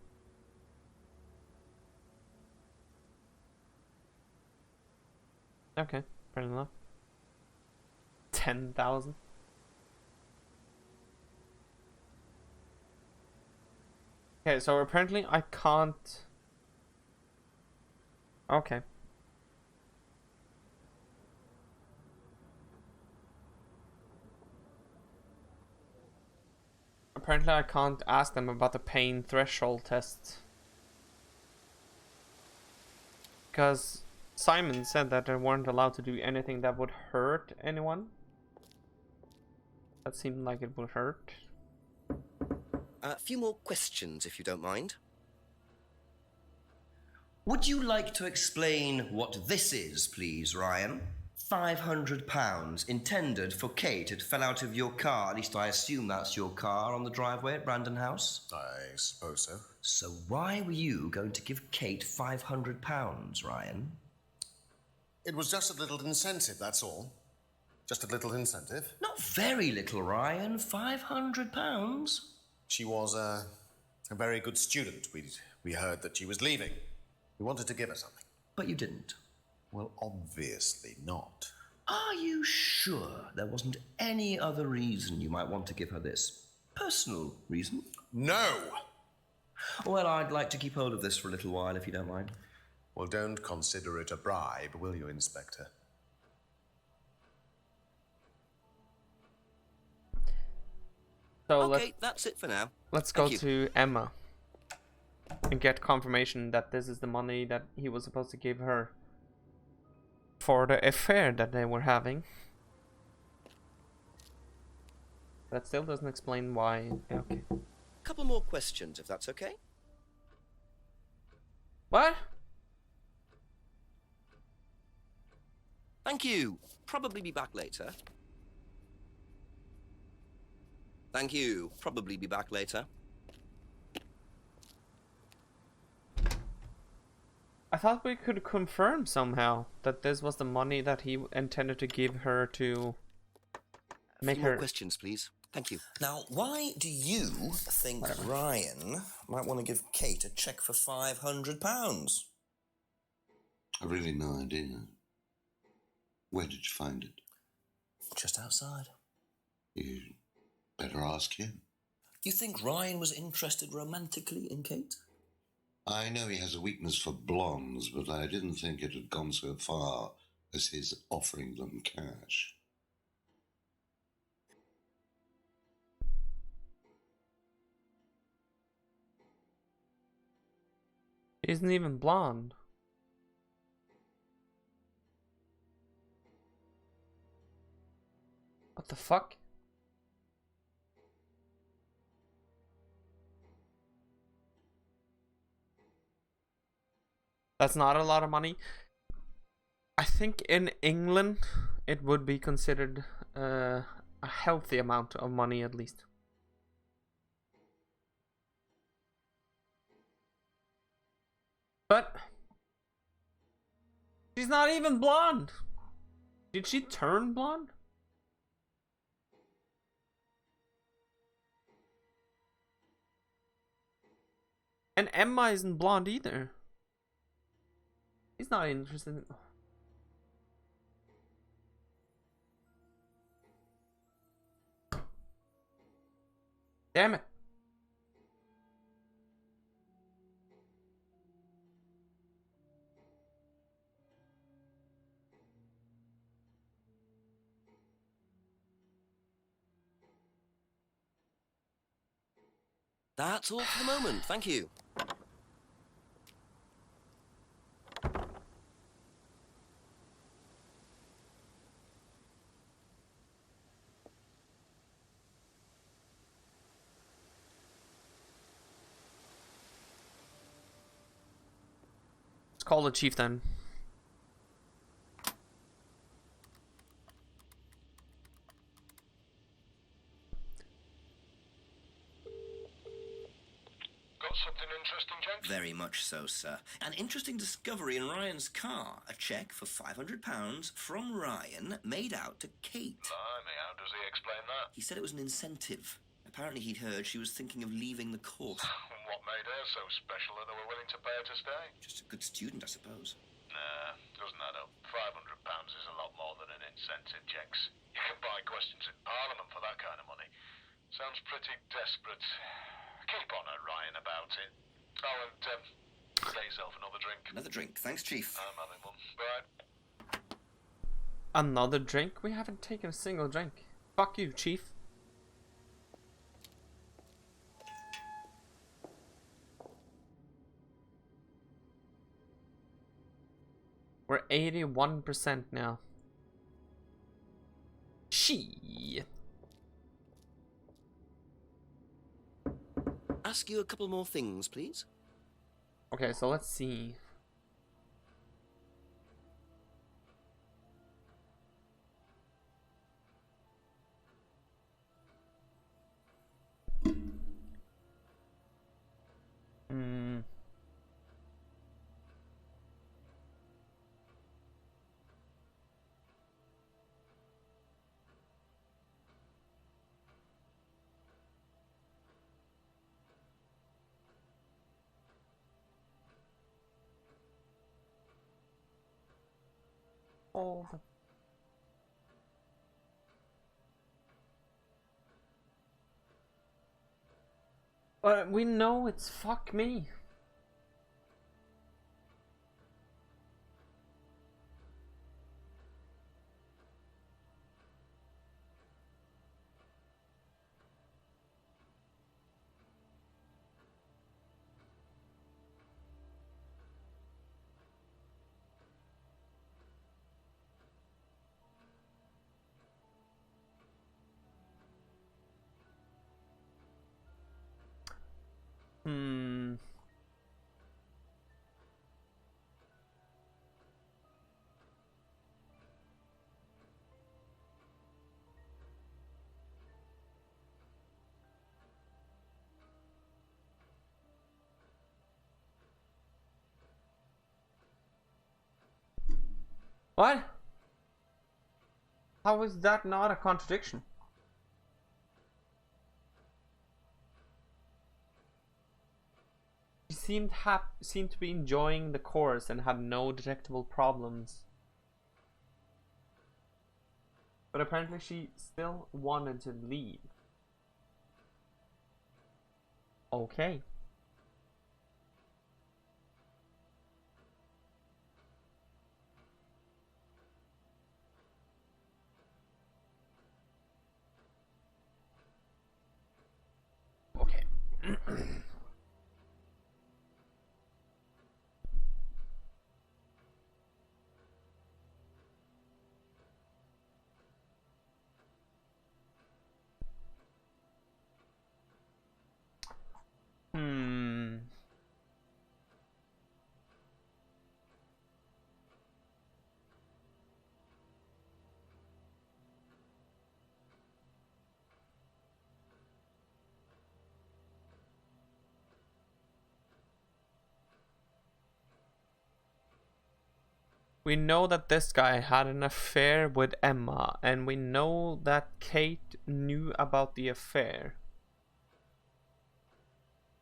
Okay, fair enough. 10,000. Okay, so apparently I can't Okay. Apparently I can't ask them about the pain threshold test. Because Simon said that they weren't allowed to do anything that would hurt anyone. That seemed like it would hurt. A few more questions, if you don't mind. Would you like to explain what this is, please, Ryan? £500 intended for Kate. It fell out of your car. At least I assume that's your car on the driveway at Brandon House. I suppose so. So why were you going to give Kate £500, Ryan? It was just a little incentive, that's all. Just a little incentive. Not very little, Ryan. £500. She was a very good student. We heard that she was leaving. We wanted to give her something. But you didn't. Well, obviously not. Are you sure there wasn't any other reason you might want to give her this? Personal reason? No! Well, I'd like to keep hold of this for a little while, if you don't mind. Well, don't consider it a bribe, will you, Inspector? So Okay, that's it for now. Let's go to Emma and get confirmation that this is the money that he was supposed to give her for the affair that they were having. That still doesn't explain why. Okay. Couple more questions, if that's okay. What? Thank you. Probably be back later. Thank you. Probably be back later. I thought we could confirm somehow that this was the money that he intended to give her to make her... More questions, please. Thank you. Now, why do you think Ryan might want to give Kate a cheque for £500? I've really no idea. Where did you find it? Just outside. You better ask him. You think Ryan was interested romantically in Kate? I know he has a weakness for blondes, but I didn't think it had gone so far as his offering them cash. She isn't even blonde. What the fuck? That's not a lot of money. I think in England it would be considered a healthy amount of money at least. But she's not even blonde. Did she turn blonde? And Emma isn't blonde either. He's not interested in... Damn it. That's all for the moment. Thank you. Let's call the chief then. Something interesting, Jack? Very much so, sir. An interesting discovery in Ryan's car. A cheque for £500 from Ryan made out to Kate. Blimey, how does he explain that? He said it was an incentive. Apparently he'd heard she was thinking of leaving the course. What made her so special that they were willing to pay her to stay? Just a good student, I suppose. Nah, doesn't add up. £500 is a lot more than an incentive, Jex. You can buy questions in Parliament for that kind of money. Sounds pretty desperate. Keep on at Ryan about it. Oh, and Get yourself another drink. Another drink. Thanks, Chief. I'm having one. Right. Another drink? We haven't taken a single drink. Fuck you, Chief. We're 81% now. Shit. Ask you a couple more things, please. Okay, so let's see. Oh. We know it's fuck me. What? How is that not a contradiction? She seemed to be enjoying the course and had no detectable problems. But apparently she still wanted to leave. Okay. Okay. We know that this guy had an affair with Emma, and we know that Kate knew about the affair.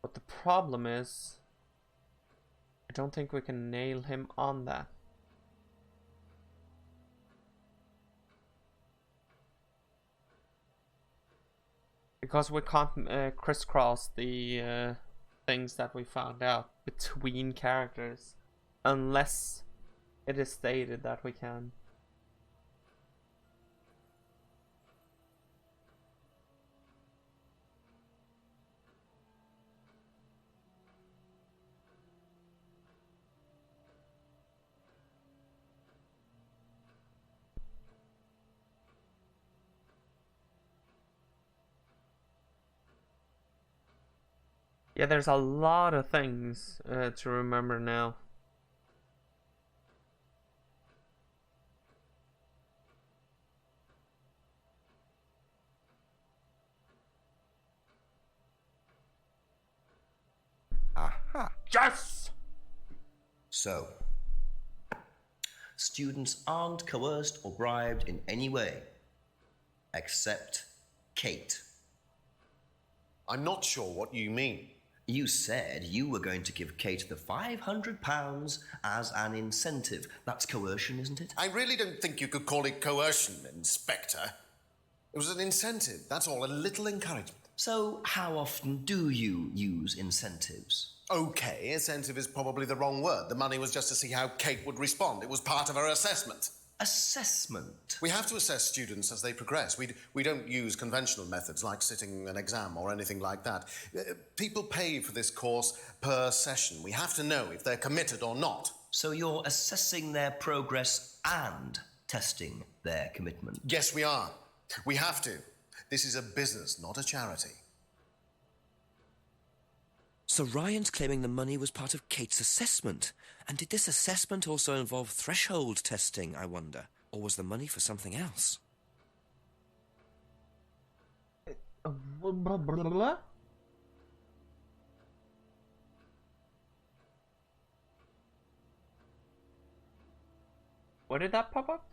But the problem is, I don't think we can nail him on that. Because we can't crisscross the things that we found out between characters, unless it is stated that we can. Yeah, there's a lot of things to remember now. Aha. Yes! So, students aren't coerced or bribed in any way, except Kate. I'm not sure what you mean. You said you were going to give Kate the £500 as an incentive. That's coercion, isn't it? I really don't think you could call it coercion, Inspector. It was an incentive, that's all, a little encouragement. So, how often do you use incentives? Okay, incentive is probably the wrong word. The money was just to see how Kate would respond. It was part of her assessment. Assessment? We have to assess students as they progress. We don't use conventional methods like sitting an exam or anything like that. People pay for this course per session. We have to know if they're committed or not. So you're assessing their progress and testing their commitment? Yes, we are. We have to. This is a business, not a charity. So Ryan's claiming the money was part of Kate's assessment. And did this assessment also involve threshold testing, I wonder? Or was the money for something else? Where did that pop up?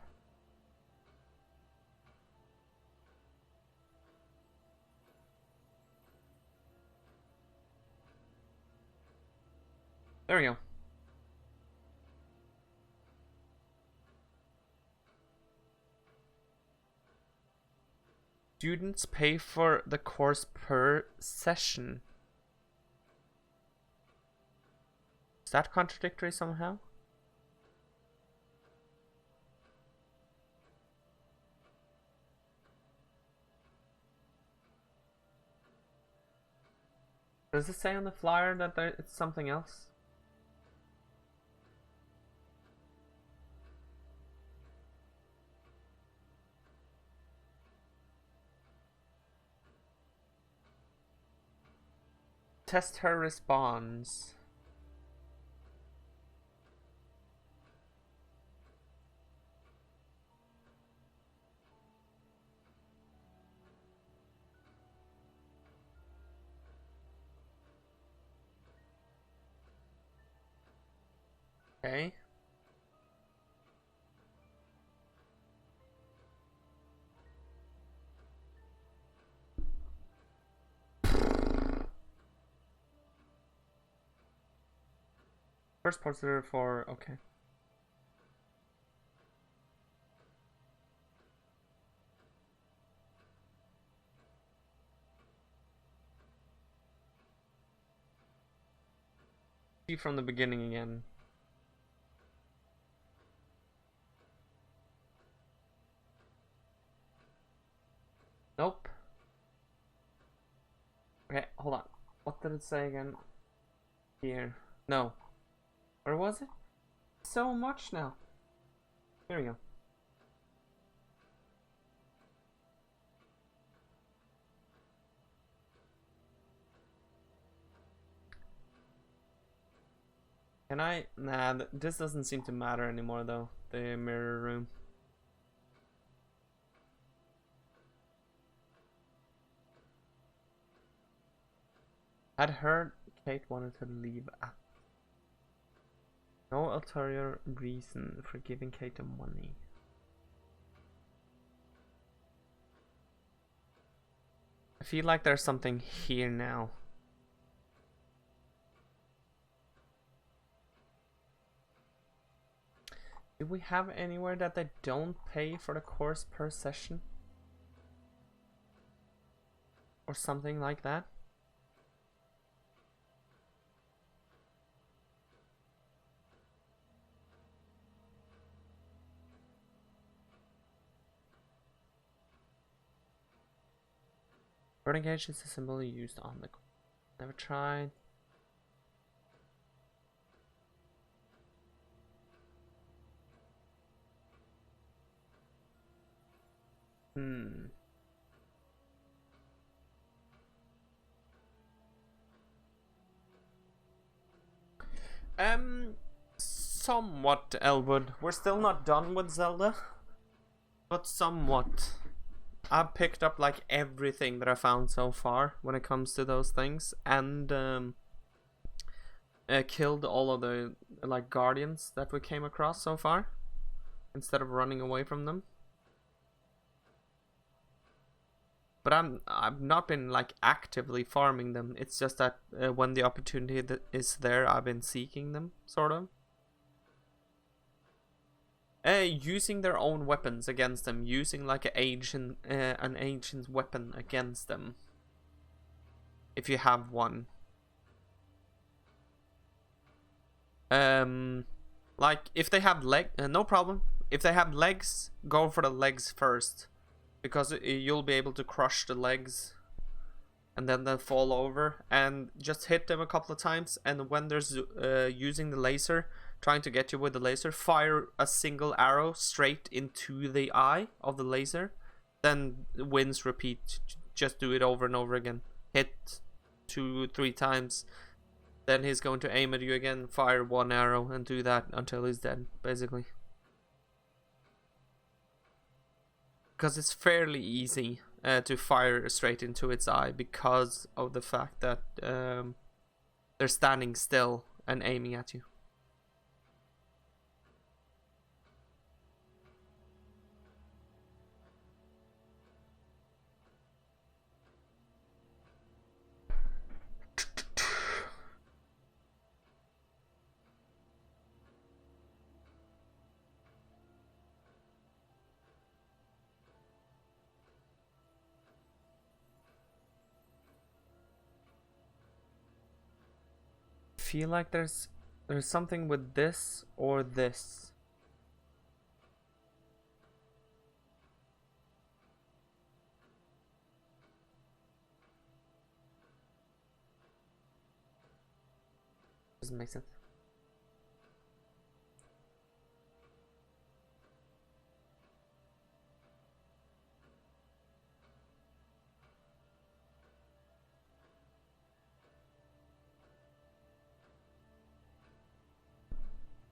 There we go. Students pay for the course per session. Is that contradictory somehow? Does it say on the flyer that it's something else? Test her response. Okay. First positive for okay. See from the beginning again. Nope. Okay, hold on. What did it say again? Here. No. Where was it? So much now. Here we go. Can I? Nah, this doesn't seem to matter anymore though. The mirror room. I'd heard Kate wanted to leave at no ulterior reason for giving Kate the money. I feel like there's something here now. Do we have anywhere that they don't pay for the course per session? Or something like that? Burning gauge is a symbol used on the. Never tried. Somewhat, Elwood. We're still not done with Zelda, but somewhat. I've picked up like everything that I found so far when it comes to those things, and killed all of the like guardians that we came across so far, instead of running away from them. But I've not been like actively farming them. It's just that when the opportunity that is there, I've been seeking them, sort of. Using their own weapons against them, using like an ancient weapon against them, if you have one. Like if they have no problem. If they have legs, go for the legs first, because you'll be able to crush the legs, and then they'll fall over. And just hit them a couple of times, and when there's using the laser, trying to get you with the laser, fire a single arrow straight into the eye of the laser. Then wins repeat. Just do it over and over again. Hit 2-3 times. Then he's going to aim at you again, fire one arrow, and do that until he's dead, basically. Because it's fairly easy to fire straight into its eye because of the fact that they're standing still and aiming at you. Feel like there's something with this or this. Doesn't make sense.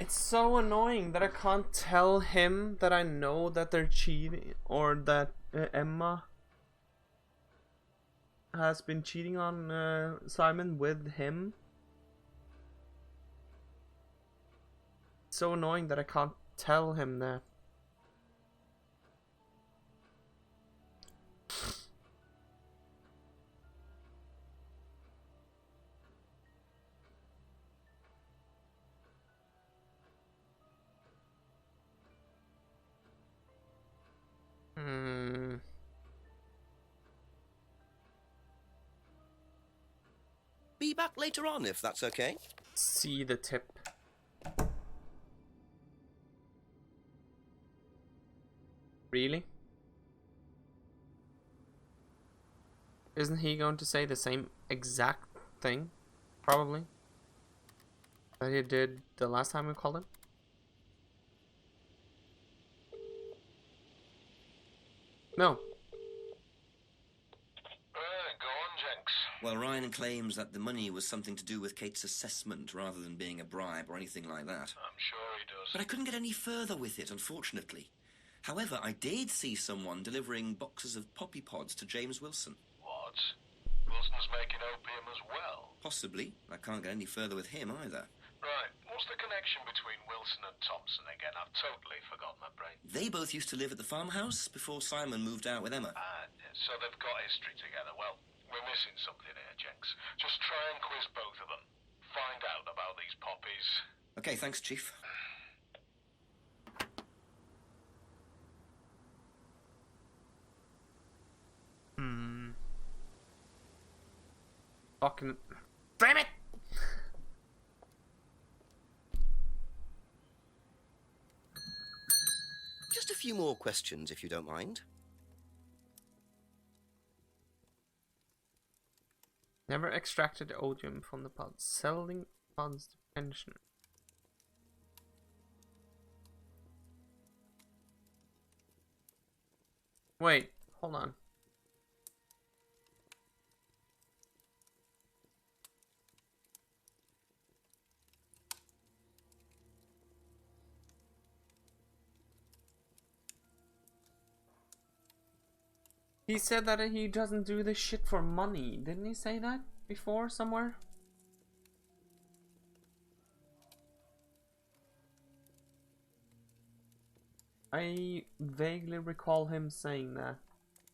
It's so annoying that I can't tell him that I know that they're cheating, or that Emma has been cheating on Simon with him. It's so annoying that I can't tell him that. Be back later on, if that's okay. See the tip. Really? Isn't he going to say the same exact thing? Probably. That he did the last time we called him? No. Go on, Jenks. Well, Ryan claims that the money was something to do with Kate's assessment rather than being a bribe or anything like that. I'm sure he does. But I couldn't get any further with it, unfortunately. However, I did see someone delivering boxes of poppy pods to James Wilson. What? Wilson's making opium as well? Possibly. I can't get any further with him either. Right. What's the connection between Wilson and Thompson again? I've totally forgotten my brain. They both used to live at the farmhouse before Simon moved out with Emma. So they've got history together. Well, we're missing something here, Jenks. Just try and quiz both of them. Find out about these poppies. Okay, thanks, Chief. Fucking... Damn it! Just a few more questions, if you don't mind. Never extracted odium from the pods. Selling pods to pensioner. Wait, hold on. He said that he doesn't do this shit for money. Didn't he say that before somewhere? I vaguely recall him saying that.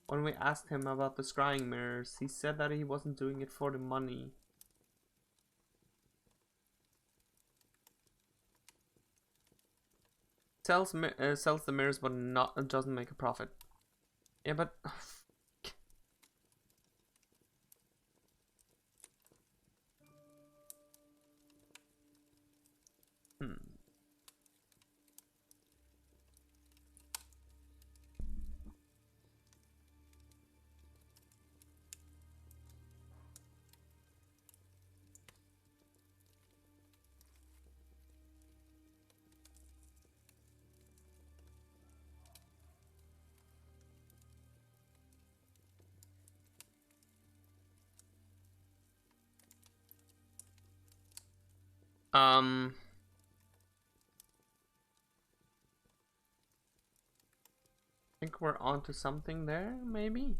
When we asked him about the scrying mirrors, he said that he wasn't doing it for the money. Sells the mirrors but doesn't make a profit. Yeah, but... I think we're onto something there, maybe.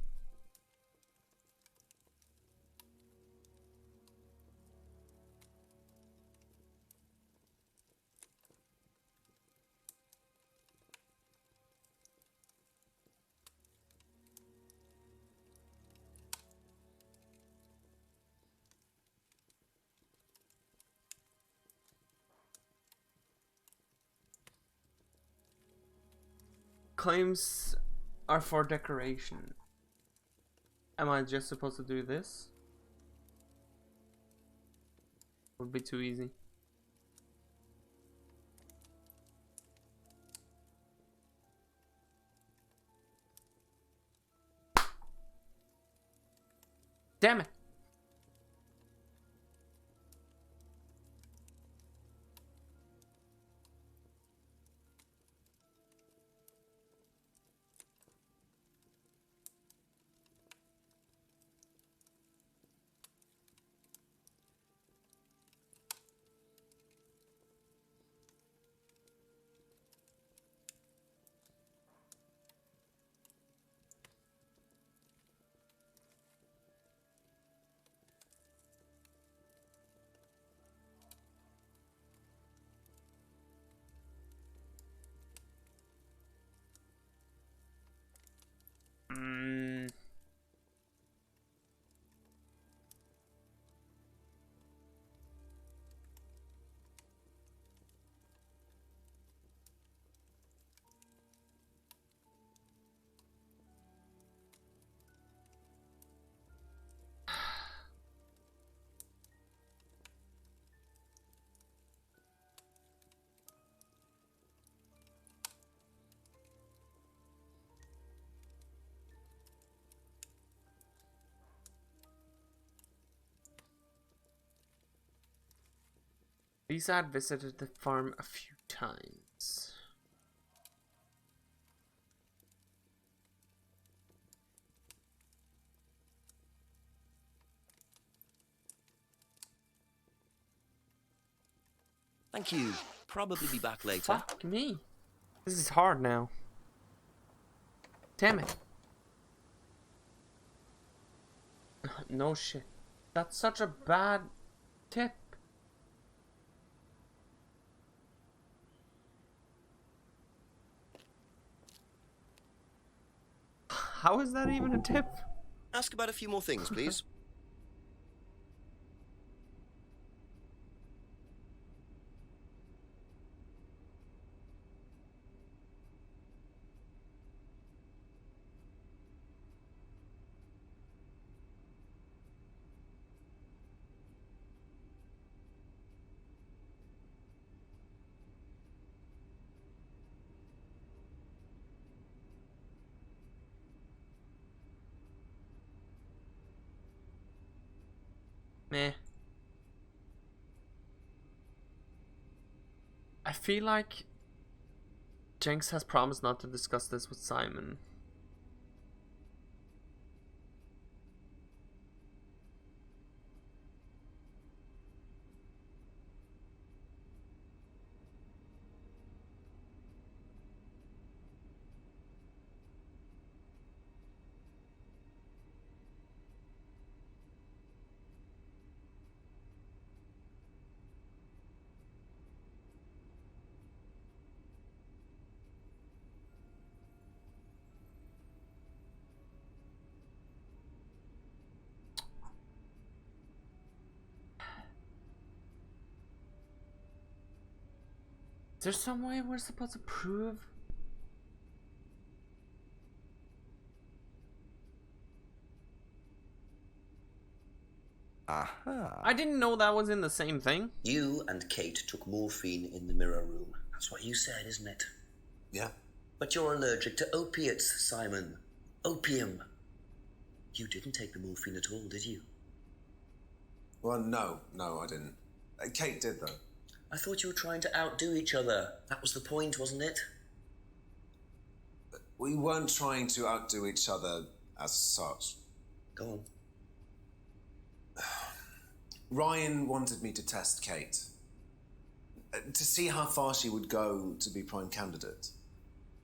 Claims are for decoration. Am I just supposed to do this? Would be too easy. Damn it! Lisa had visited the farm a few times. Thank you. Probably be back later. Fuck me. This is hard now. Damn it. No shit. That's such a bad tip. How is that even a tip? Ask about a few more things, please. Meh. I feel like Jenks has promised not to discuss this with Simon. Is there some way we're supposed to prove? Aha. I didn't know that was in the same thing. You and Kate took morphine in the mirror room. That's what you said, isn't it? Yeah. But you're allergic to opiates, Simon. Opium. You didn't take the morphine at all, did you? Well, no, I didn't. Kate did, though. I thought you were trying to outdo each other. That was the point, wasn't it? We weren't trying to outdo each other as such. Go on. Ryan wanted me to test Kate. to see how far she would go to be prime candidate.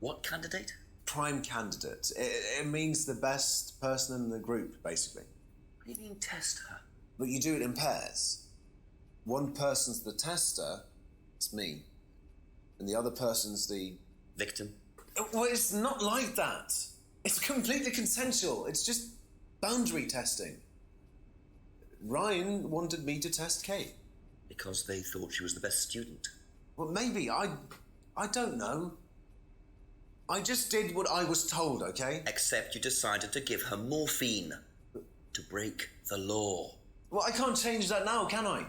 What candidate? Prime candidate. It means the best person in the group, basically. What do you mean test her? But you do it in pairs. One person's the tester, it's me, and the other person's the... victim? Well, it's not like that. It's completely consensual. It's just boundary testing. Ryan wanted me to test Kate. Because they thought she was the best student? Well, maybe. I don't know. I just did what I was told, okay? Except you decided to give her morphine. To break the law. Well, I can't change that now, can I?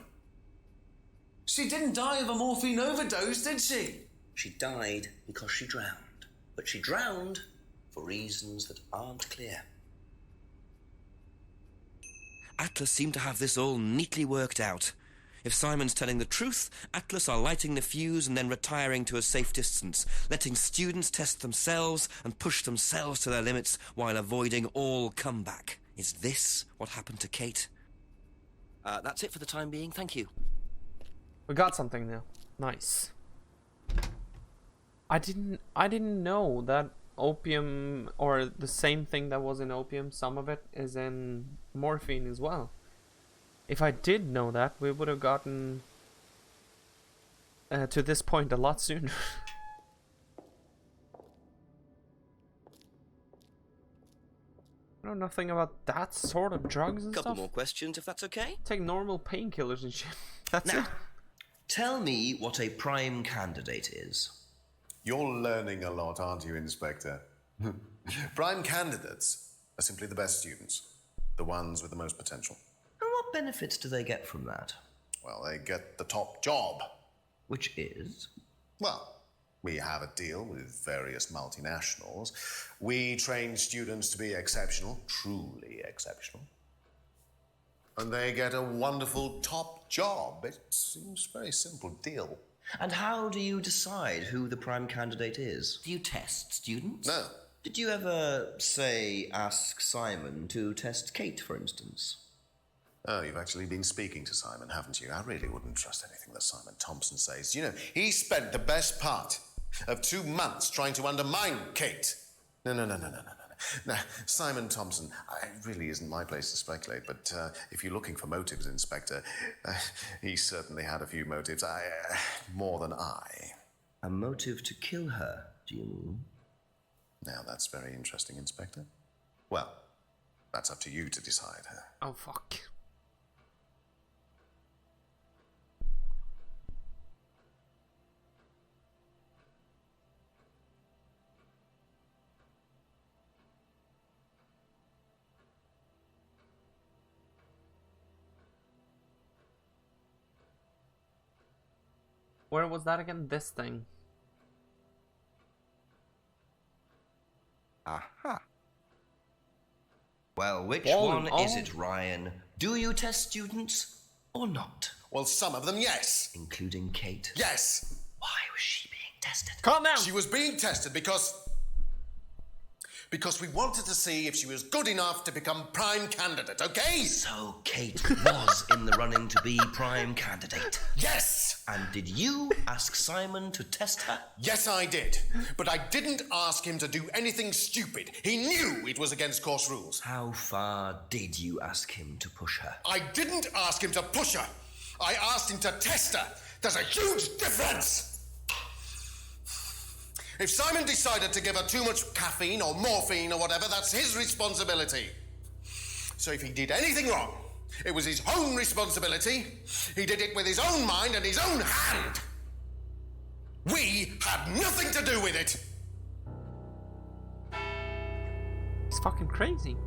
She didn't die of a morphine overdose, did she? She died because she drowned. But she drowned for reasons that aren't clear. Atlas seemed to have this all neatly worked out. If Simon's telling the truth, Atlas are lighting the fuse and then retiring to a safe distance, letting students test themselves and push themselves to their limits while avoiding all comeback. Is this what happened to Kate? That's it for the time being, thank you. We got something now. Nice. I didn't know that opium, or the same thing that was in opium, some of it is in morphine as well. If I did know that, we would have gotten to this point a lot sooner. I know nothing about that sort of drugs and Couple stuff. more questions, if that's okay? Take normal painkillers and shit. That's now, it. Tell me what a prime candidate is. You're learning a lot, aren't you, Inspector? Prime candidates are simply the best students. The ones with the most potential. And what benefits do they get from that? Well, they get the top job. Which is? Well, we have a deal with various multinationals. We train students to be exceptional, truly exceptional. And they get a wonderful top job. It seems a very simple deal. And how do you decide who the prime candidate is? Do you test students? No. Did you ever, say, ask Simon to test Kate, for instance? Oh, you've actually been speaking to Simon, haven't you? I really wouldn't trust anything that Simon Thompson says. You know, he spent the best part of 2 months trying to undermine Kate. No. Now, Simon Thompson, it really isn't my place to speculate, but if you're looking for motives, Inspector, he certainly had a few motives, more than I. A motive to kill her, do you mean? Now, that's very interesting, Inspector. Well, that's up to you to decide. Oh, fuck. Where was that again? This thing. Aha. Well, which Fallen one is on. it, Ryan? Do you test students or not? Well, some of them, yes. Including Kate? Yes. Why was she being tested? Calm down! She was being tested because we wanted to see if she was good enough to become prime candidate, okay? So Kate was in the running to be prime candidate? Yes! And did you ask Simon to test her? Yes, I did. But I didn't ask him to do anything stupid. He knew it was against course rules. How far did you ask him to push her? I didn't ask him to push her. I asked him to test her. There's a huge difference! If Simon decided to give her too much caffeine or morphine or whatever, that's his responsibility. So if he did anything wrong, it was his own responsibility. He did it with his own mind and his own hand. We had nothing to do with it. It's fucking crazy.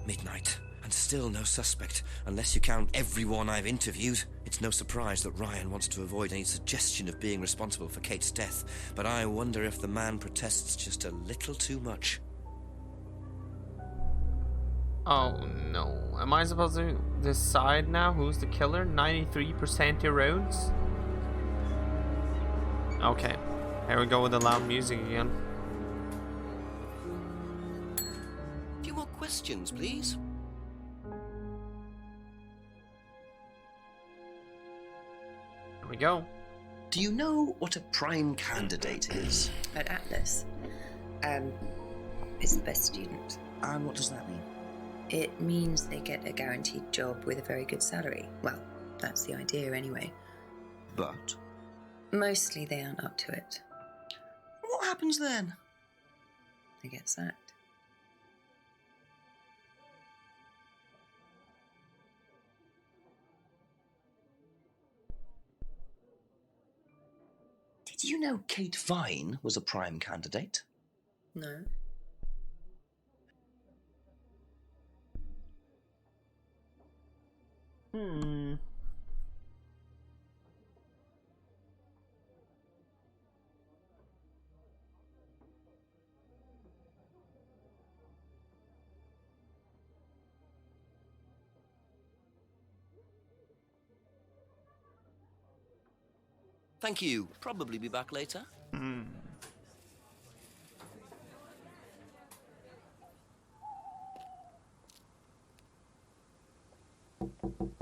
Midnight, and still no suspect, unless you count everyone I've interviewed. It's no surprise that Ryan wants to avoid any suggestion of being responsible for Kate's death, but I wonder if the man protests just a little too much. Oh no. Am I supposed to decide now who's the killer? 93% erodes? Okay. Here we go with the loud music again. A few more questions, please. we go. Do you know what a prime candidate is? At Atlas, it's the best student. And what does that mean? It means they get a guaranteed job with a very good salary. Well, that's the idea anyway. But? Mostly they aren't up to it. What happens then? They get sacked. Did you know Kate Vine was a prime candidate? No. Thank you. Probably be back later.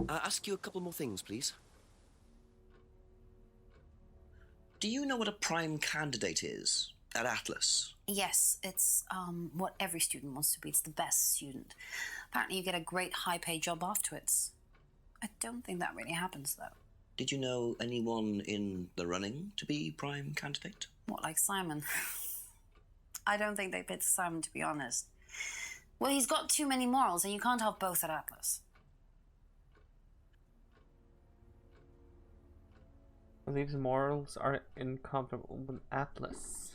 Ask you a couple more things, please. Do you know what a prime candidate is at Atlas? Yes, it's what every student wants to be. It's the best student. Apparently you get a great high-paid job afterwards. I don't think that really happens, though. Did you know anyone in the running to be prime candidate? What, like Simon? I don't think they picked Simon, to be honest. Well, he's got too many morals, and you can't have both at Atlas. I believe his morals are incompatible with Atlas.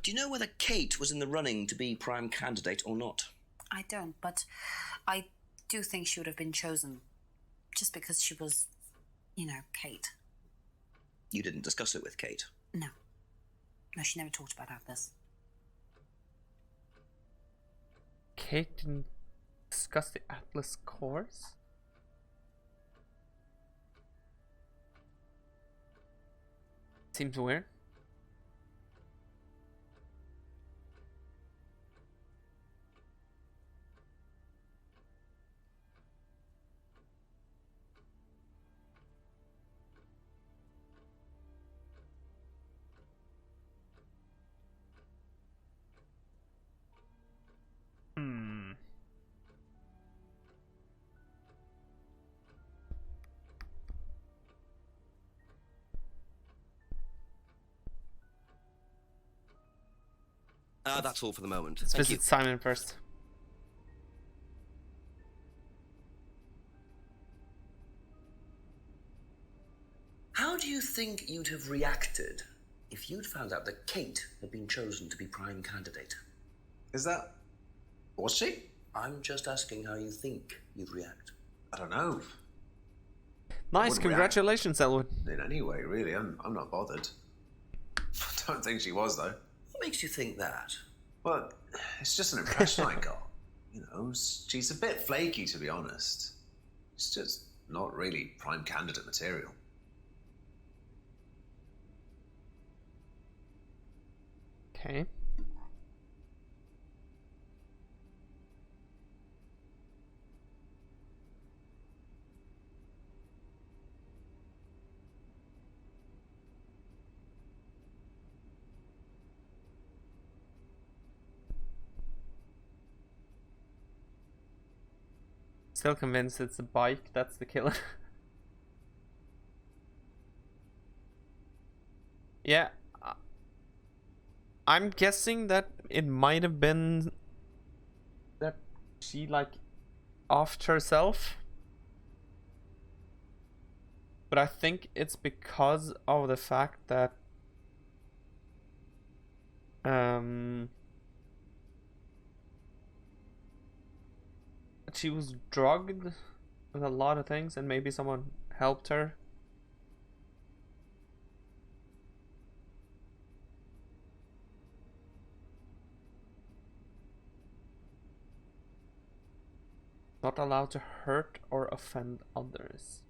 Do you know whether Kate was in the running to be prime candidate or not? I don't, but I do think she would have been chosen just because she was, you know, Kate. You didn't discuss it with Kate? No. No, she never talked about Atlas. Kate didn't discuss the Atlas course? Seems weird. That's all for the moment. Let's Thank you. visit Simon first. How do you think you'd have reacted if you'd found out that Kate had been chosen to be prime candidate? Is that... was she? I'm just asking how you think you'd react. I don't know. Nice, congratulations, Elwood. In any way, really. I'm not bothered. I don't think she was, though. What makes you think that? Well, it's just an impression I got. You know, she's a bit flaky, to be honest. She's just not really prime candidate material. Okay. Still convinced it's a bike that's the killer. Yeah. I'm guessing that it might have been that she like offed herself. But I think it's because of the fact that she was drugged with a lot of things and maybe someone helped her. Not allowed to hurt or offend others.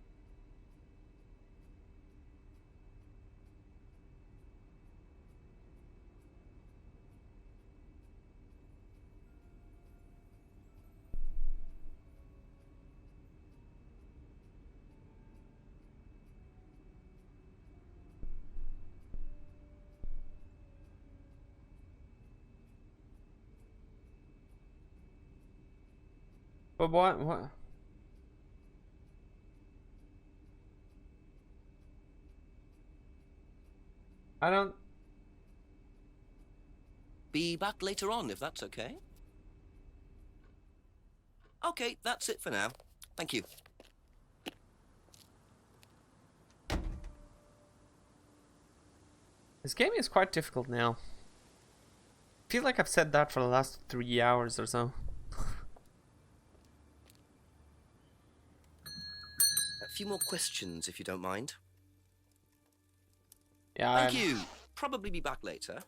But what? I don't... Be back later on, if that's okay. Okay, that's it for now. Thank you. This game is quite difficult now. I feel like I've said that for the last 3 hours or so. A few more questions, if you don't mind. Yeah. Thank you. Probably be back later.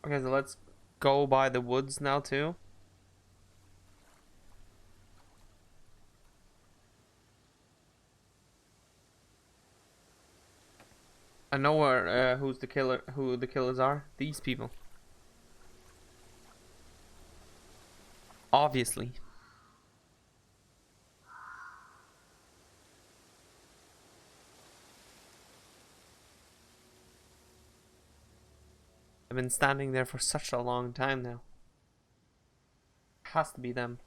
Okay, so let's go by the woods now too. I know where who the killers are. These people. Obviously. I've been standing there for such a long time now. Has to be them.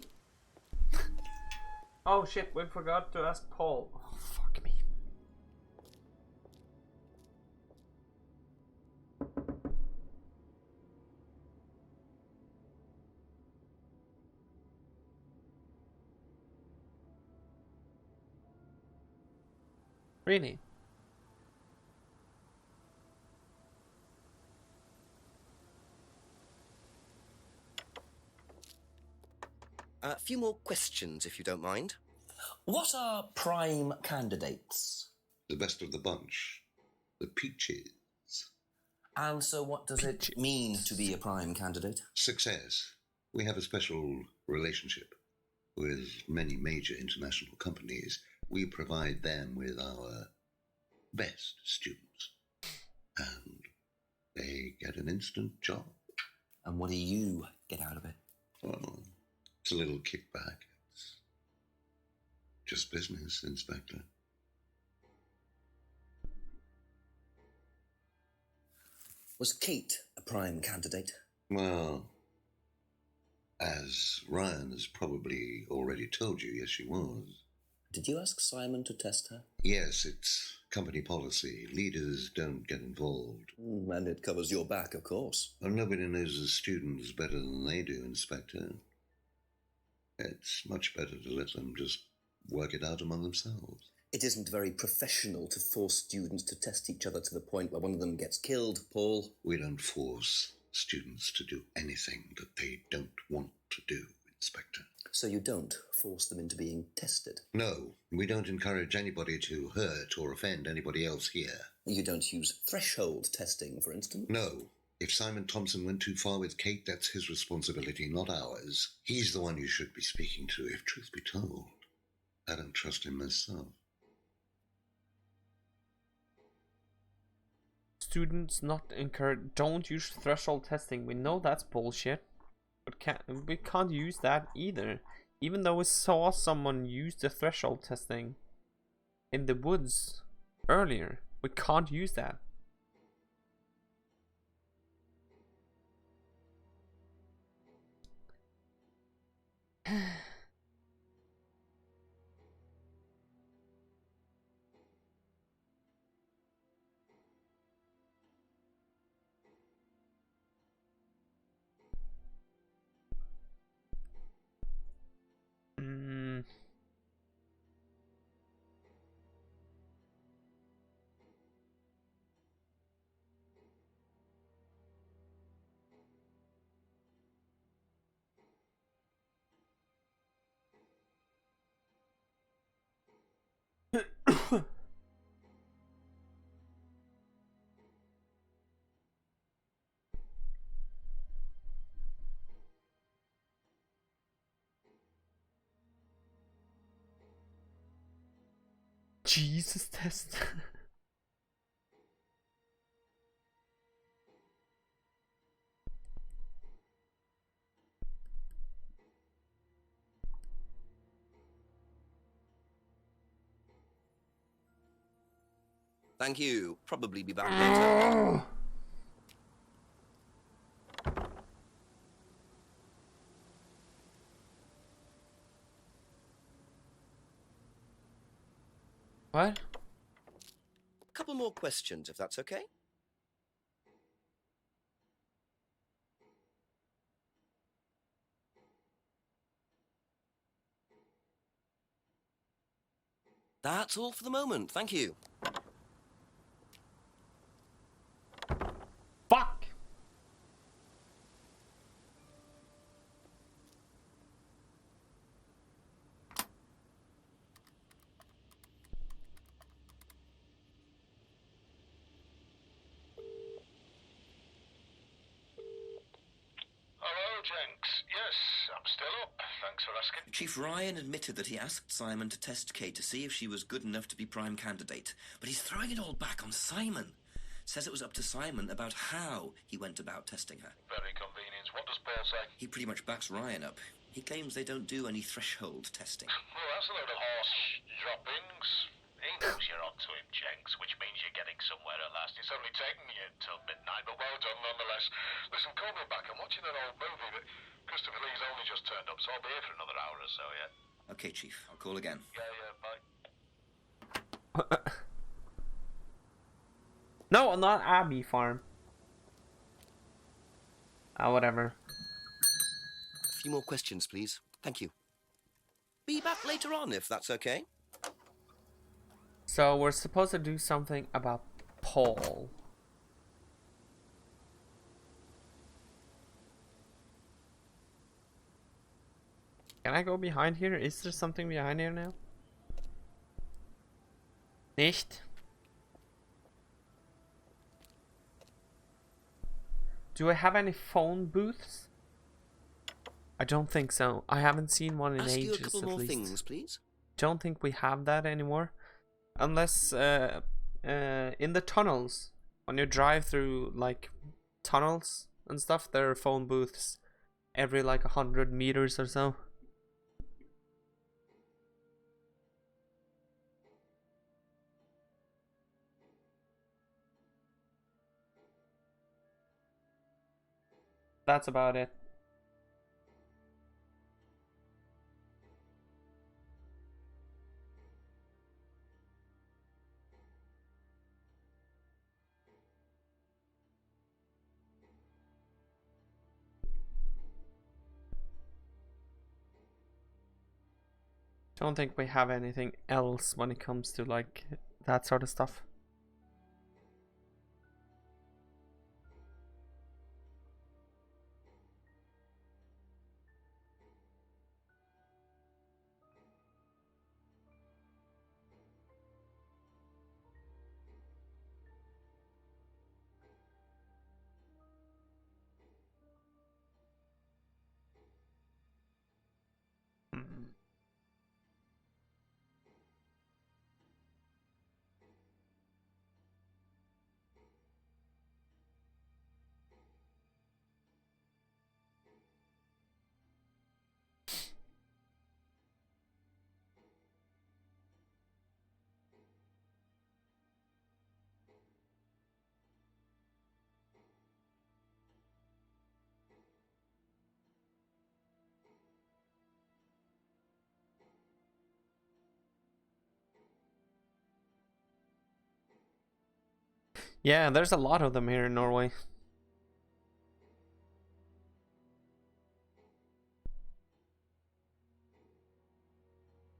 Oh shit, we forgot to ask Paul. Oh, fuck me. Really? A few more questions, if you don't mind. What are prime candidates? The best of the bunch. The peaches. And so what does it mean to be a prime candidate? Success. We have a special relationship with many major international companies. We provide them with our best students. And they get an instant job. And what do you get out of it? Well, it's a little kickback. It's just business, Inspector. Was Kate a prime candidate? Well, as Ryan has probably already told you, yes, she was. Did you ask Simon to test her? Yes, it's company policy. Leaders don't get involved. And it covers your back, of course. Well, nobody knows the students better than they do, Inspector. It's much better to let them just work it out among themselves. It isn't very professional to force students to test each other to the point where one of them gets killed, Paul. We don't force students to do anything that they don't want to do, Inspector. So you don't force them into being tested? No, we don't encourage anybody to hurt or offend anybody else here. You don't use threshold testing, for instance? No. If Simon Thompson went too far with Kate, that's his responsibility, not ours. He's the one you should be speaking to, if truth be told. I don't trust him myself. Students not encouraged. Don't use threshold testing. We know that's bullshit. But we can't use that either. Even though we saw someone use the threshold testing in the woods earlier. We can't use that. Jesus test. Thank you. Probably be back later. What? A couple more questions, if that's okay. That's all for the moment. Thank you. Fuck! Hello, Jenks. Yes, I'm still up. Thanks for asking. Chief Ryan admitted that he asked Simon to test Kate to see if she was good enough to be prime candidate, but he's throwing it all back on Simon. Says it was up to Simon about how he went about testing her. Very convenient. What does Paul say? He pretty much backs Ryan up. He claims they don't do any threshold testing. Well, that's a load of horse droppings. He knows you're onto him, Jenks, which means you're getting somewhere at last. It's only taken you until midnight, but well done nonetheless. Listen, call me back. I'm watching an old movie, but Christopher Lee's only just turned up, so I'll be here for another hour or so, yeah? Okay, Chief. I'll call again. Yeah, bye. No, not Abbey Farm. Whatever. A few more questions, please. Thank you. Be back later on, if that's okay. So we're supposed to do something about Paul. Can I go behind here? Is there something behind here now? Nicht? Do I have any phone booths? I don't think so. I haven't seen one in Ask ages, you a couple at more least. things, please. Don't think we have that anymore. Unless in the tunnels, when you drive through like tunnels and stuff, there are phone booths every like 100 meters or so. That's about it. Don't think we have anything else when it comes to like that sort of stuff. Yeah, there's a lot of them here in Norway.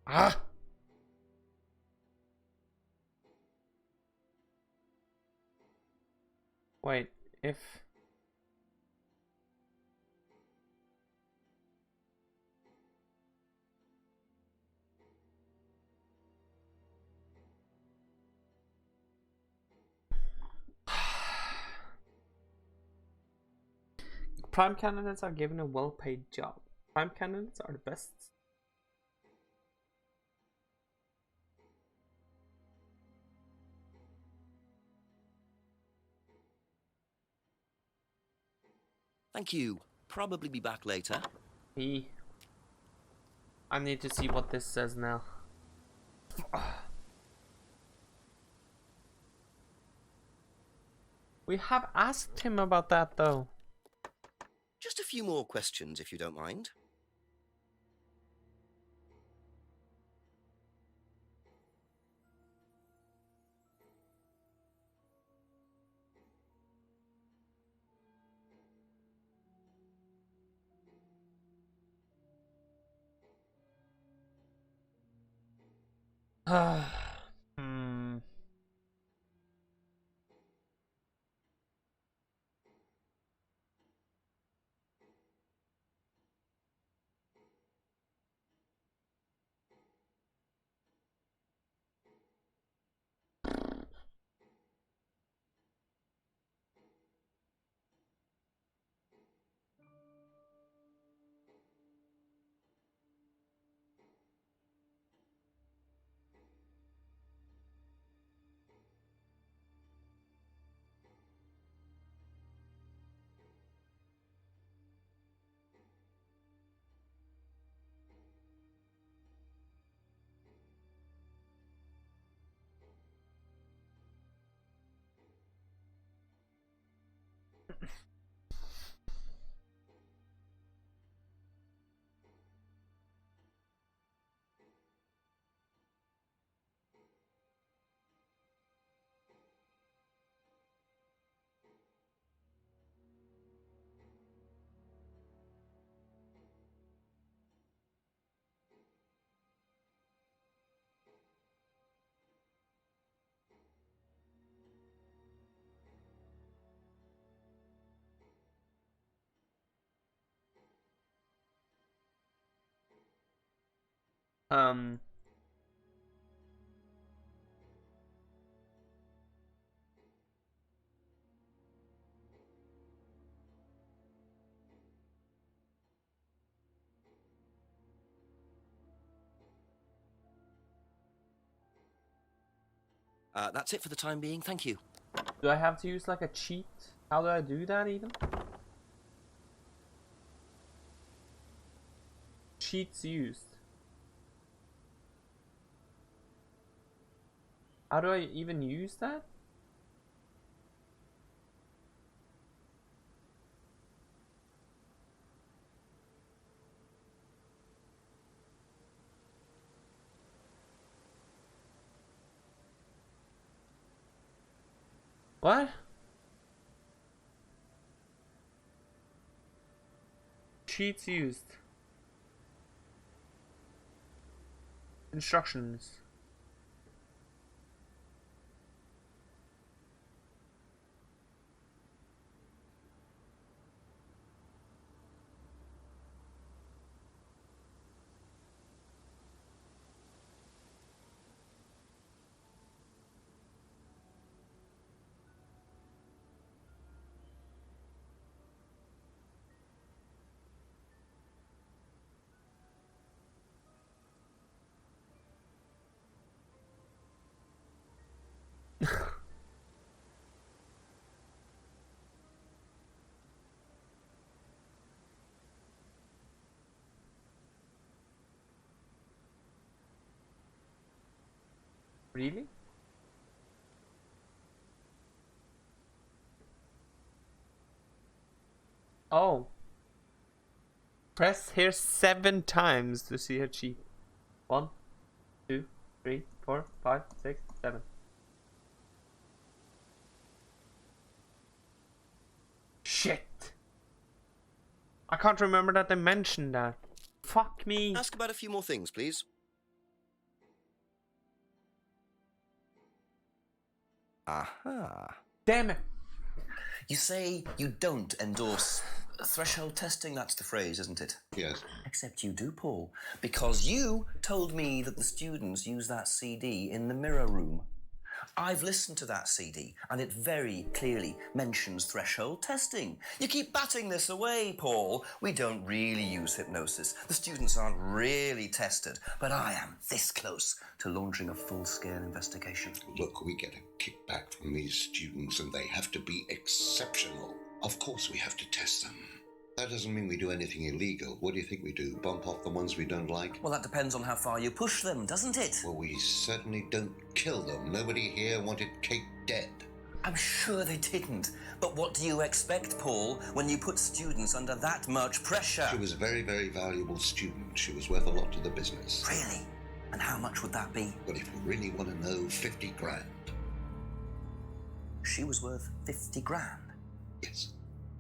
Ah! Wait, if... Prime candidates are given a well-paid job. Prime candidates are the best. Thank you. Probably be back later. I need to see what this says now. We have asked him about that, though. Just a few more questions, if you don't mind. Hmm. Um. That's it for the time being, thank you. Do I have to use like a cheat? How do I do that even? Cheats used. How do I even use that? What? Cheats used. Instructions. Really? Oh. Press here 7 times to see her cheat. 1, 2, 3, 4, 5, 6, 7. Shit. I can't remember that they mentioned that. Fuck me. Ask about a few more things, please. Aha. Damn it. You say you don't endorse threshold testing, that's the phrase, isn't it? Yes. Except you do, Paul. Because you told me that the students use that CD in the mirror room. I've listened to that CD, and it very clearly mentions threshold testing. You keep batting this away, Paul. We don't really use hypnosis. The students aren't really tested, but I am this close to launching a full-scale investigation. Look, we get a kickback from these students, and they have to be exceptional. Of course we have to test them. That doesn't mean we do anything illegal. What do you think we do? Bump off the ones we don't like? Well, that depends on how far you push them, doesn't it? Well, we certainly don't kill them. Nobody here wanted Kate dead. I'm sure they didn't. But what do you expect, Paul, when you put students under that much pressure? She was a very, very valuable student. She was worth a lot to the business. Really? And how much would that be? But if you really want to know, 50 grand. She was worth 50 grand? Yes.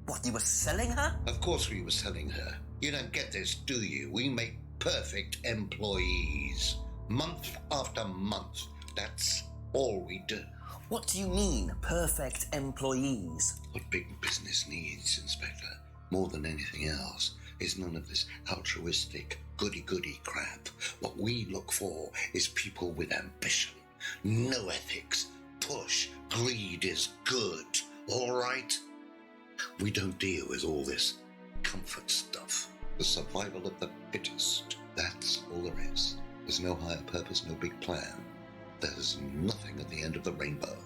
What, you were selling her? Of course we were selling her. You don't get this, do you? We make perfect employees. Month after month. That's all we do. What do you mean, perfect employees? What big business needs, Inspector, more than anything else, is none of this altruistic, goody-goody crap. What we look for is people with ambition, no ethics, push, greed is good, all right? We don't deal with all this comfort stuff. The survival of the fittest, that's all there is. There's no higher purpose, no big plan. There's nothing at the end of the rainbow,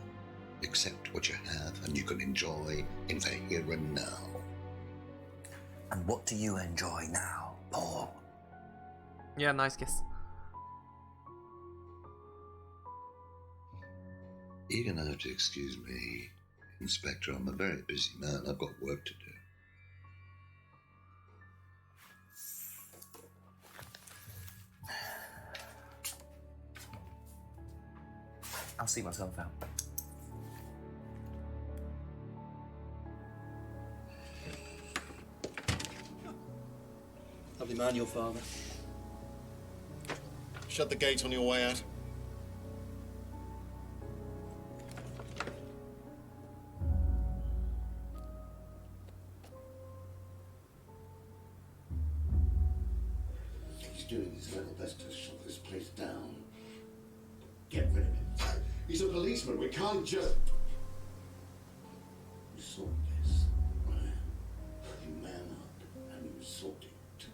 except what you have and you can enjoy in the here and now. And what do you enjoy now, Paul? Yeah, nice kiss. You're gonna have to excuse me, Inspector. I'm a very busy man. I've got work to do. I'll see myself out. Lovely man, your father. Shut the gate on your way out. He's doing his level best to shut this place down. Get rid of him. He's a policeman. We can't just... You sort this, Ryan. You man up and you sort it.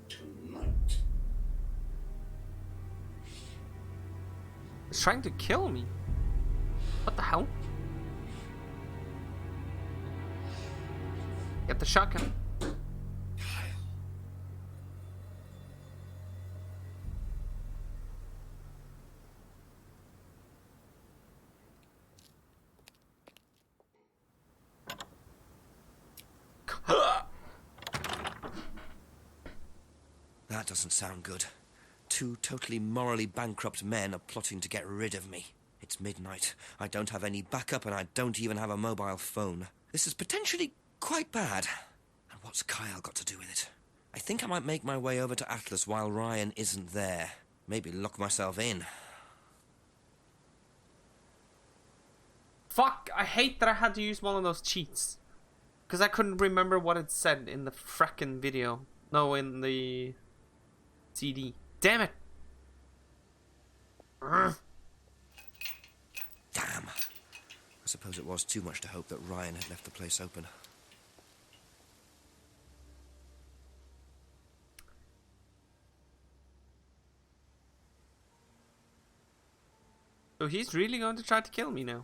Tonight. He's trying to kill me. What the hell? Get the shotgun. That doesn't sound good. Two totally morally bankrupt men are plotting to get rid of me. It's midnight. I don't have any backup and I don't even have a mobile phone. This is potentially quite bad. And what's Kyle got to do with it? I think I might make my way over to Atlas while Ryan isn't there. Maybe lock myself in. Fuck, I hate that I had to use one of those cheats. Because I couldn't remember what it said in the frackin' video. No, in the CD. Damn it! Damn. I suppose it was too much to hope that Ryan had left the place open. So he's really going to try to kill me now.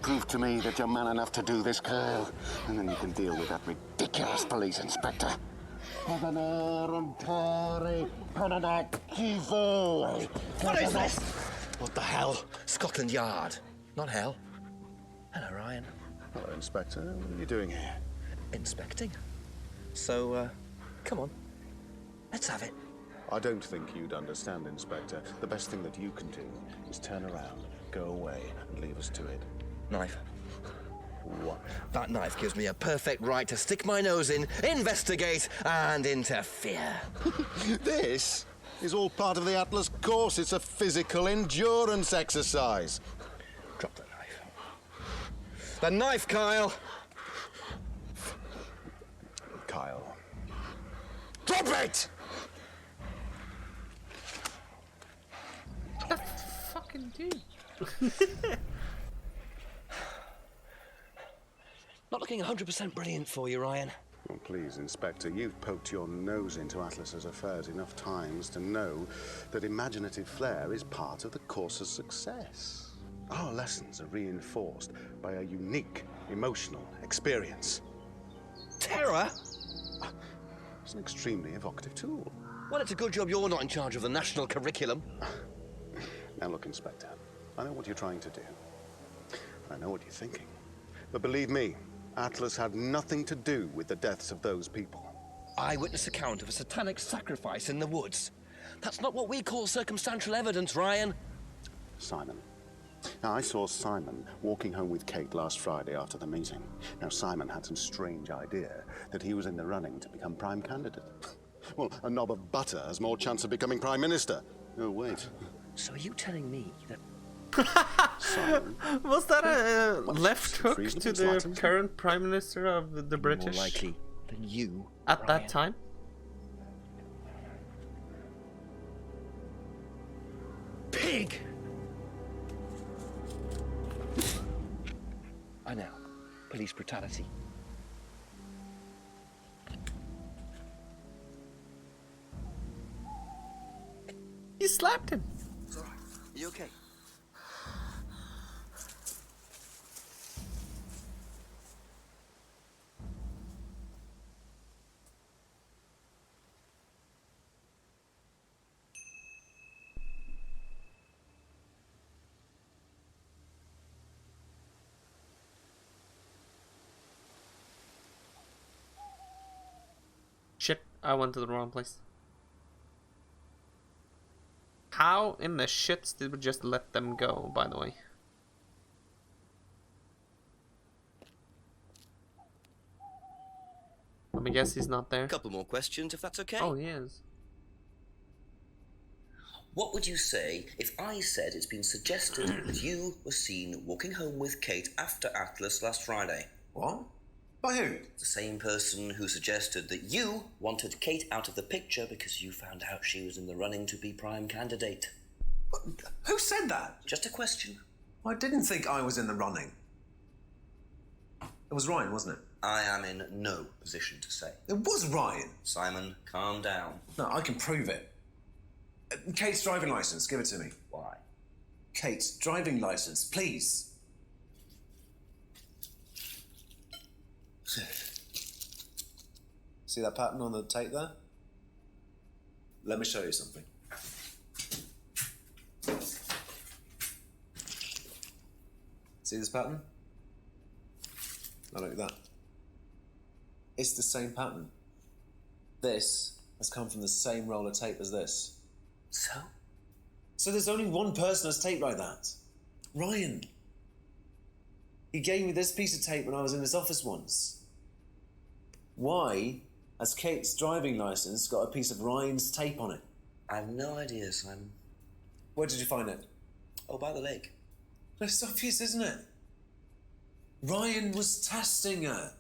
Prove to me that you're man enough to do this, Kyle, and then you can deal with that ridiculous police inspector. What is this? What the hell? Scotland Yard. Not hell. Hello, Ryan. Hello, Inspector. What are you doing here? Inspecting. So, come on. Let's have it. I don't think you'd understand, Inspector. The best thing that you can do is turn around, go away, and leave us to it. Knife. What? That knife gives me a perfect right to stick my nose in, investigate, and interfere. This is all part of the Atlas course. It's a physical endurance exercise. Drop the knife. The knife, Kyle! Kyle. Drop it! What the fucking dude? Not looking 100% brilliant for you, Ryan. Oh, please, Inspector, you've poked your nose into Atlas's affairs enough times to know that imaginative flair is part of the course's success. Our lessons are reinforced by a unique emotional experience. Terror? It's an extremely evocative tool. Well, it's a good job you're not in charge of the national curriculum. Now look, Inspector, I know what you're trying to do. I know what you're thinking. But believe me, Atlas had nothing to do with the deaths of those people. Eyewitness account of a satanic sacrifice in the woods. That's not what we call circumstantial evidence, Ryan. Simon. Now, I saw Simon walking home with Kate last Friday after the meeting. Now, Simon had some strange idea that he was in the running to become prime candidate. Well, a knob of butter has more chance of becoming prime minister. Oh, wait. So are you telling me that... Simon? Was that a left hook to the current prime minister of the British? More likely than you, at Ryan. that time? Pig! I know. Police brutality. You slapped him. It's all right. Are you okay? Shit, I went to the wrong place. How in the shits did we just let them go, by the way? Let me guess he's not there. Couple more questions, if that's okay. Oh, he is. What would you say if I said it's been suggested that you were seen walking home with Kate after Atlas last Friday? What? By who? The same person who suggested that you wanted Kate out of the picture because you found out she was in the running to be prime candidate. Who said that? Just a question. I didn't think I was in the running. It was Ryan, wasn't it? I am in no position to say. It was Ryan. Simon, calm down. No, I can prove it. Kate's driving license, give it to me. Why? Kate's driving license, please. See that pattern on the tape there? Let me show you something. See this pattern? Now look at that. It's the same pattern. This has come from the same roll of tape as this. So? So there's only one person who's taped like that. Ryan. He gave me this piece of tape when I was in his office once. Why has Kate's driving license got a piece of Ryan's tape on it? I have no idea, Simon. Where did you find it? Oh, by the lake. It's obvious, isn't it? Ryan was testing her.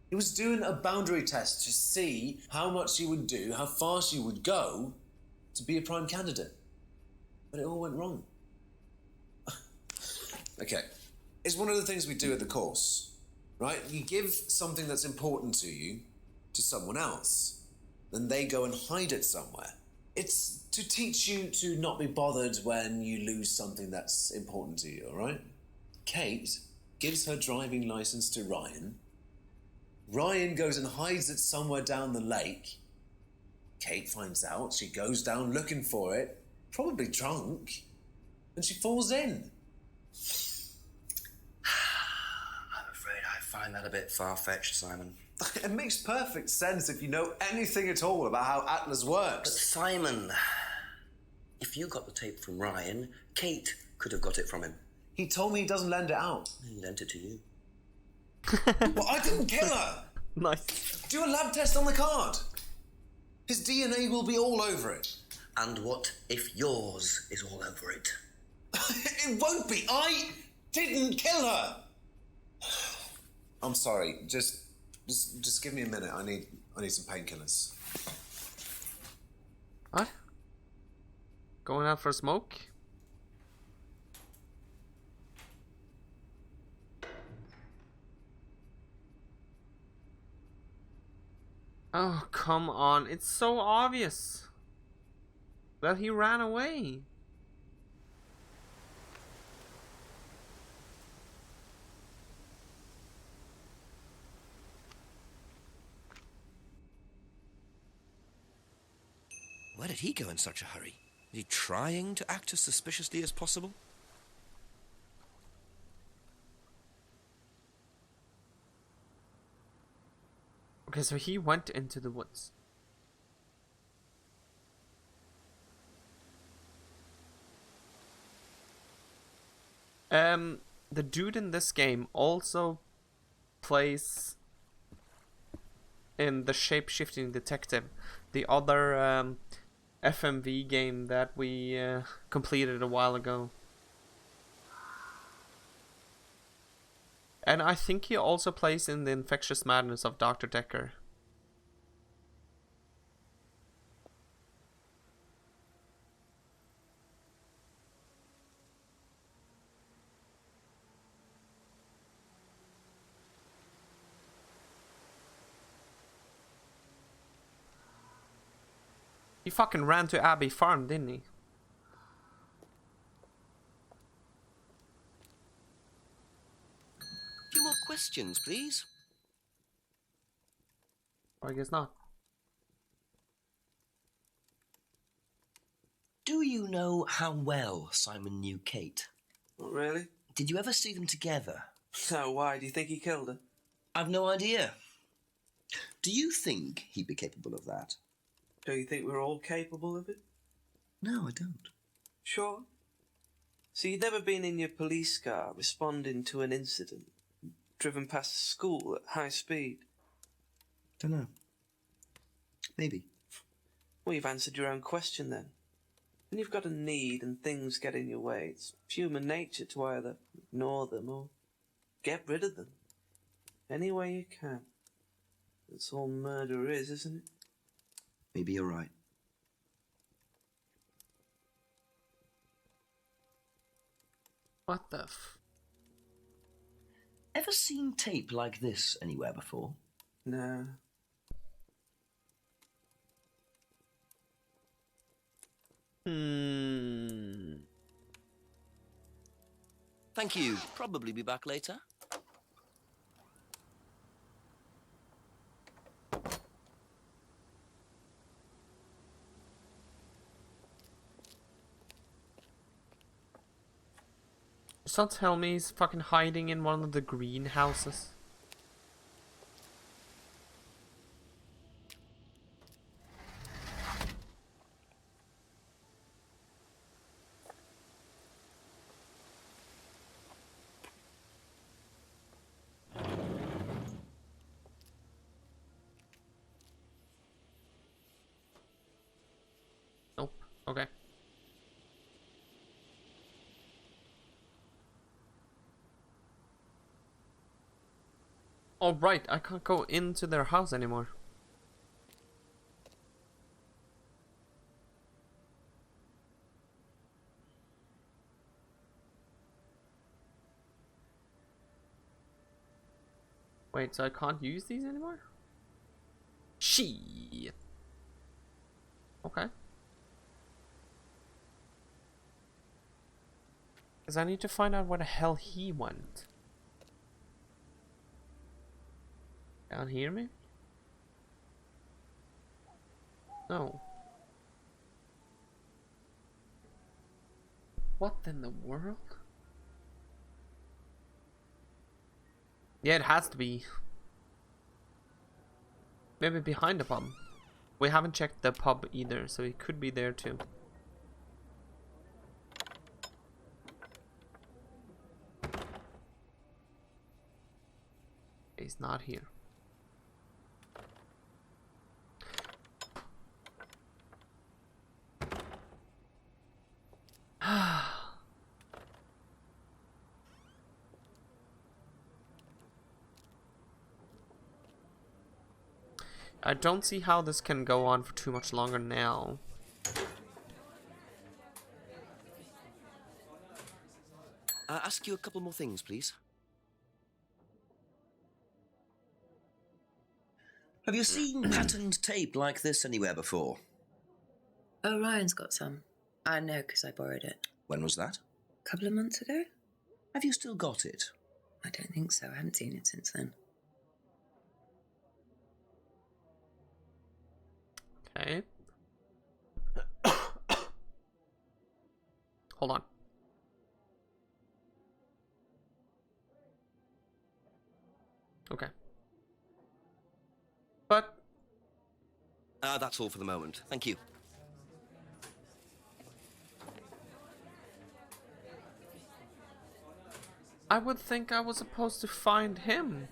He was doing a boundary test to see how much she would do, how far she would go to be a prime candidate. But it all went wrong. Okay. It's one of the things we do at the course, right? You give something that's important to you to someone else, then they go and hide it somewhere. It's to teach you to not be bothered when you lose something that's important to you, all right? Kate gives her driving license to Ryan. Ryan goes and hides it somewhere down the lake. Kate finds out, she goes down looking for it, probably drunk, and she falls in. I'm afraid I find that a bit far-fetched, Simon. It makes perfect sense if you know anything at all about how Atlas works. But Simon, if you got the tape from Ryan, Kate could have got it from him. He told me he doesn't lend it out. He lent it to you. Well, I didn't kill her. Nice. Do a lab test on the card. His DNA will be all over it. And what if yours is all over it? It won't be. I didn't kill her. I'm sorry. Just give me a minute. I need some painkillers. What? Going out for a smoke? Oh, come on. It's so obvious that he ran away. Where did he go in such a hurry? Is he trying to act as suspiciously as possible? Okay, so he went into the woods. The dude in this game also plays in the Shape-Shifting Detective, the other FMV game that we completed a while ago. And I think he also plays in The Infectious Madness of Dr. Decker. He fucking ran to Abbey Farm, didn't he? A few more questions, please. I guess not. Do you know how well Simon knew Kate? Not really. Did you ever see them together? So why? Do you think he killed her? I've no idea. Do you think he'd be capable of that? Do you think we're all capable of it? No, I don't. Sure. So you'd never been in your police car responding to an incident, driven past a school at high speed? Don't know. Maybe. Well, you've answered your own question then. When you've got a need and things get in your way, it's human nature to either ignore them or get rid of them. Any way you can. That's all murder is, isn't it? Maybe you're right. What the f... Ever seen tape like this anywhere before? No. Thank you. Probably be back later. Just don't tell me he's fucking hiding in one of the greenhouses. Nope. Okay. Oh right, I can't go into their house anymore. Wait, so I can't use these anymore? Shit. Okay. Because I need to find out where the hell he went. Down here, maybe? No. What in the world? Yeah, it has to be. Maybe behind the pub. We haven't checked the pub either, so he could be there too. He's not here. I don't see how this can go on for too much longer now. Ask you a couple more things, please. Have you seen patterned tape like this anywhere before? Oh, Ryan's got some. I know because I borrowed it. When was that? A couple of months ago? Have you still got it? I don't think so. I haven't seen it since then. Okay. Hold on. Okay. But... That's all for the moment. Thank you. I would think I was supposed to find him.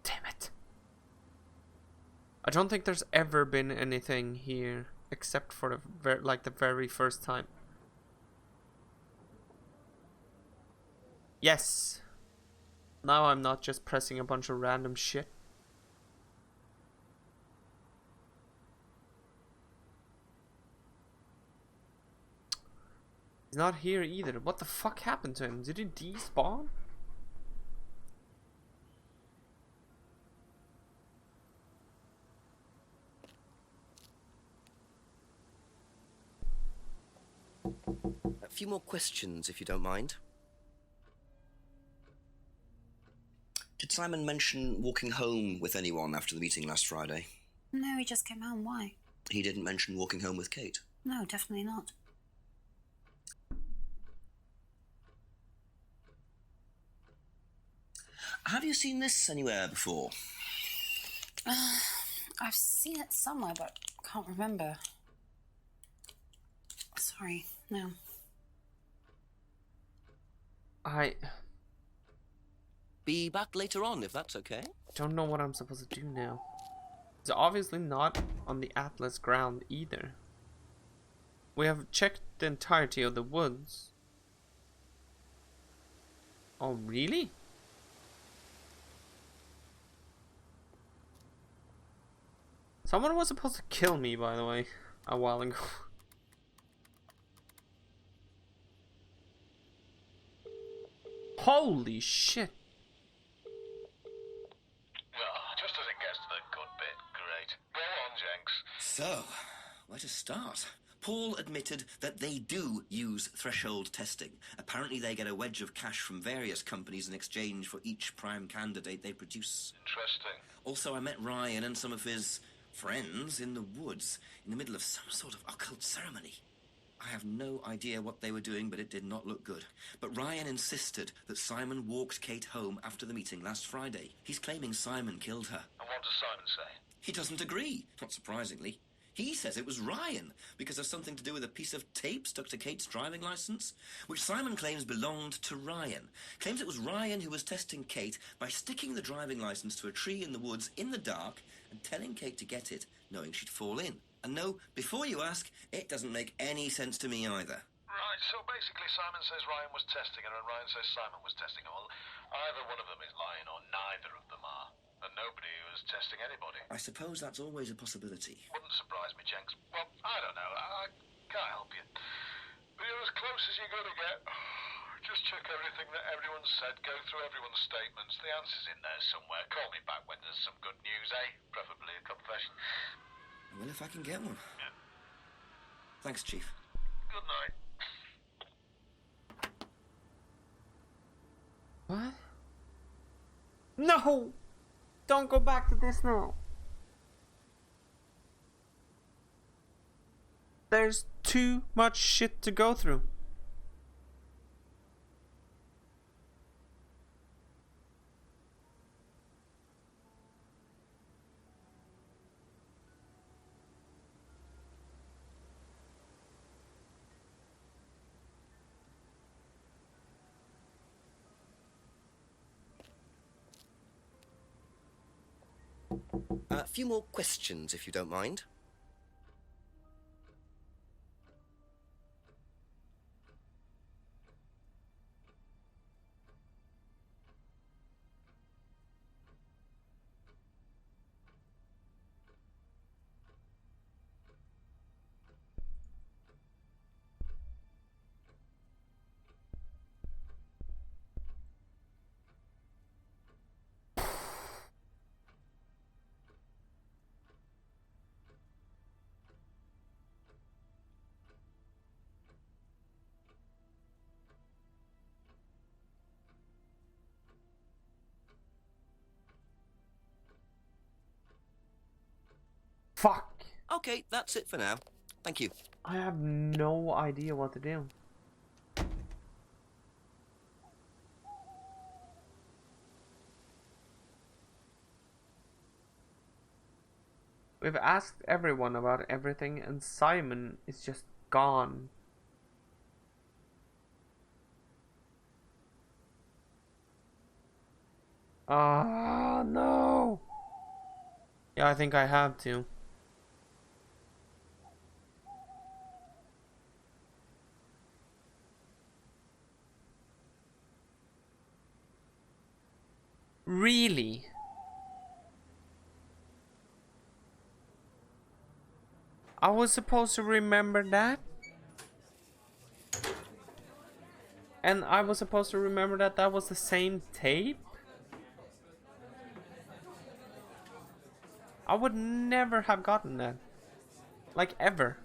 Damn it. I don't think there's ever been anything here except for the very first time. Yes. Now I'm not just pressing a bunch of random shit. He's not here either. What the fuck happened to him? Did he despawn? A few more questions, if you don't mind. Did Simon mention walking home with anyone after the meeting last Friday? No, he just came home. Why? He didn't mention walking home with Kate? No, definitely not. Have you seen this anywhere before? I've seen it somewhere, but can't remember. Sorry, no. Be back later on, if that's okay. Don't know what I'm supposed to do now. It's obviously not on the Atlas ground either. We have checked the entirety of the woods. Oh, really? Someone was supposed to kill me, by the way, a while ago. Holy shit. Just as it gets to the good bit, great. Go on, Jenks. So, where to start? Paul admitted that they do use threshold testing. Apparently they get a wedge of cash from various companies in exchange for each prime candidate they produce. Interesting. Also, I met Ryan and some of his friends in the woods in the middle of some sort of occult ceremony. I have no idea what they were doing, but it did not look good. But Ryan insisted that Simon walked Kate home after the meeting last Friday. He's claiming Simon killed her. And what does Simon say? He doesn't agree, not surprisingly. He says it was Ryan, because of something to do with a piece of tape stuck to Kate's driving licence, which Simon claims belonged to Ryan. Claims it was Ryan who was testing Kate by sticking the driving licence to a tree in the woods in the dark and telling Kate to get it, knowing she'd fall in. And no, before you ask, it doesn't make any sense to me either. Right, so basically Simon says Ryan was testing her and Ryan says Simon was testing her. Well, either one of them is lying or neither of them are. And nobody was testing anybody. I suppose that's always a possibility. Wouldn't surprise me, Jenks. Well, I don't know. I can't help you. But you're as close as you're going to get. Just check everything that everyone's said. Go through everyone's statements. The answer's in there somewhere. Call me back when there's some good news, eh? Preferably a confession. Well, if I can get one. Yeah. Thanks, Chief. Good night. What? No! Don't go back to this now. There's too much shit to go through. A few more questions, if you don't mind. Fuck! Okay, that's it for now. Thank you. I have no idea what to do. We've asked everyone about everything and Simon is just gone. Ah, no! Yeah, I think I have to. Really? I was supposed to remember that? And I was supposed to remember that that was the same tape? I would never have gotten that. Like, ever.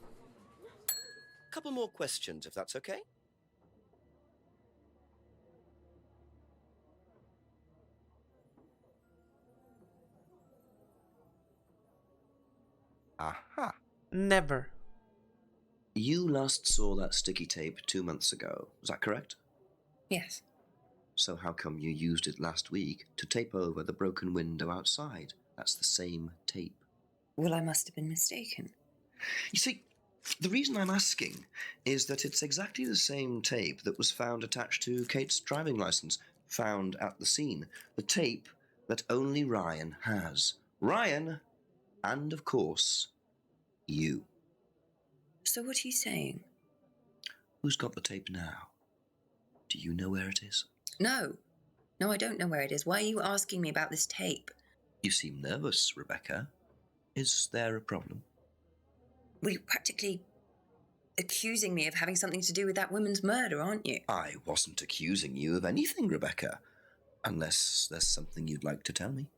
Couple more questions, if that's okay. Aha. Never. You last saw that sticky tape 2 months ago, was that correct? Yes. So how come you used it last week to tape over the broken window outside? That's the same tape. Well, I must have been mistaken. You see, the reason I'm asking is that it's exactly the same tape that was found attached to Kate's driving license, found at the scene. The tape that only Ryan has. Ryan, and of course, you. So what are you saying? Who's got the tape now? Do you know where it is? No. No, I don't know where it is. Why are you asking me about this tape? You seem nervous, Rebecca. Is there a problem? Well, you're practically accusing me of having something to do with that woman's murder, aren't you? I wasn't accusing you of anything, Rebecca. Unless there's something you'd like to tell me.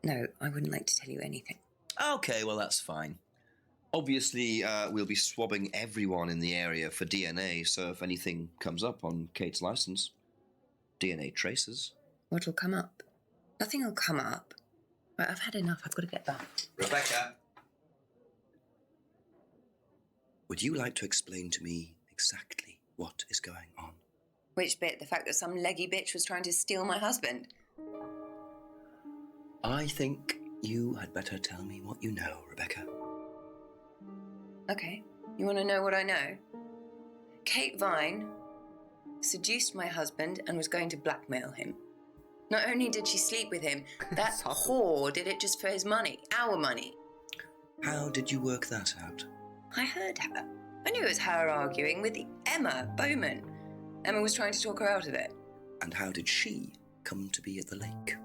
No, I wouldn't like to tell you anything. Okay, well, that's fine. Obviously, we'll be swabbing everyone in the area for DNA, so if anything comes up on Kate's license, DNA traces. What'll come up? Nothing will come up. Right, I've had enough. I've got to get back. Rebecca! Would you like to explain to me exactly what is going on? Which bit? The fact that some leggy bitch was trying to steal my husband? I think you had better tell me what you know, Rebecca. Okay. You want to know what I know? Kate Vine seduced my husband and was going to blackmail him. Not only did she sleep with him, that whore did it just for his money, our money. How did you work that out? I heard her. I knew it was her arguing with Emma Bowman. Emma was trying to talk her out of it. And how did she come to be at the lake?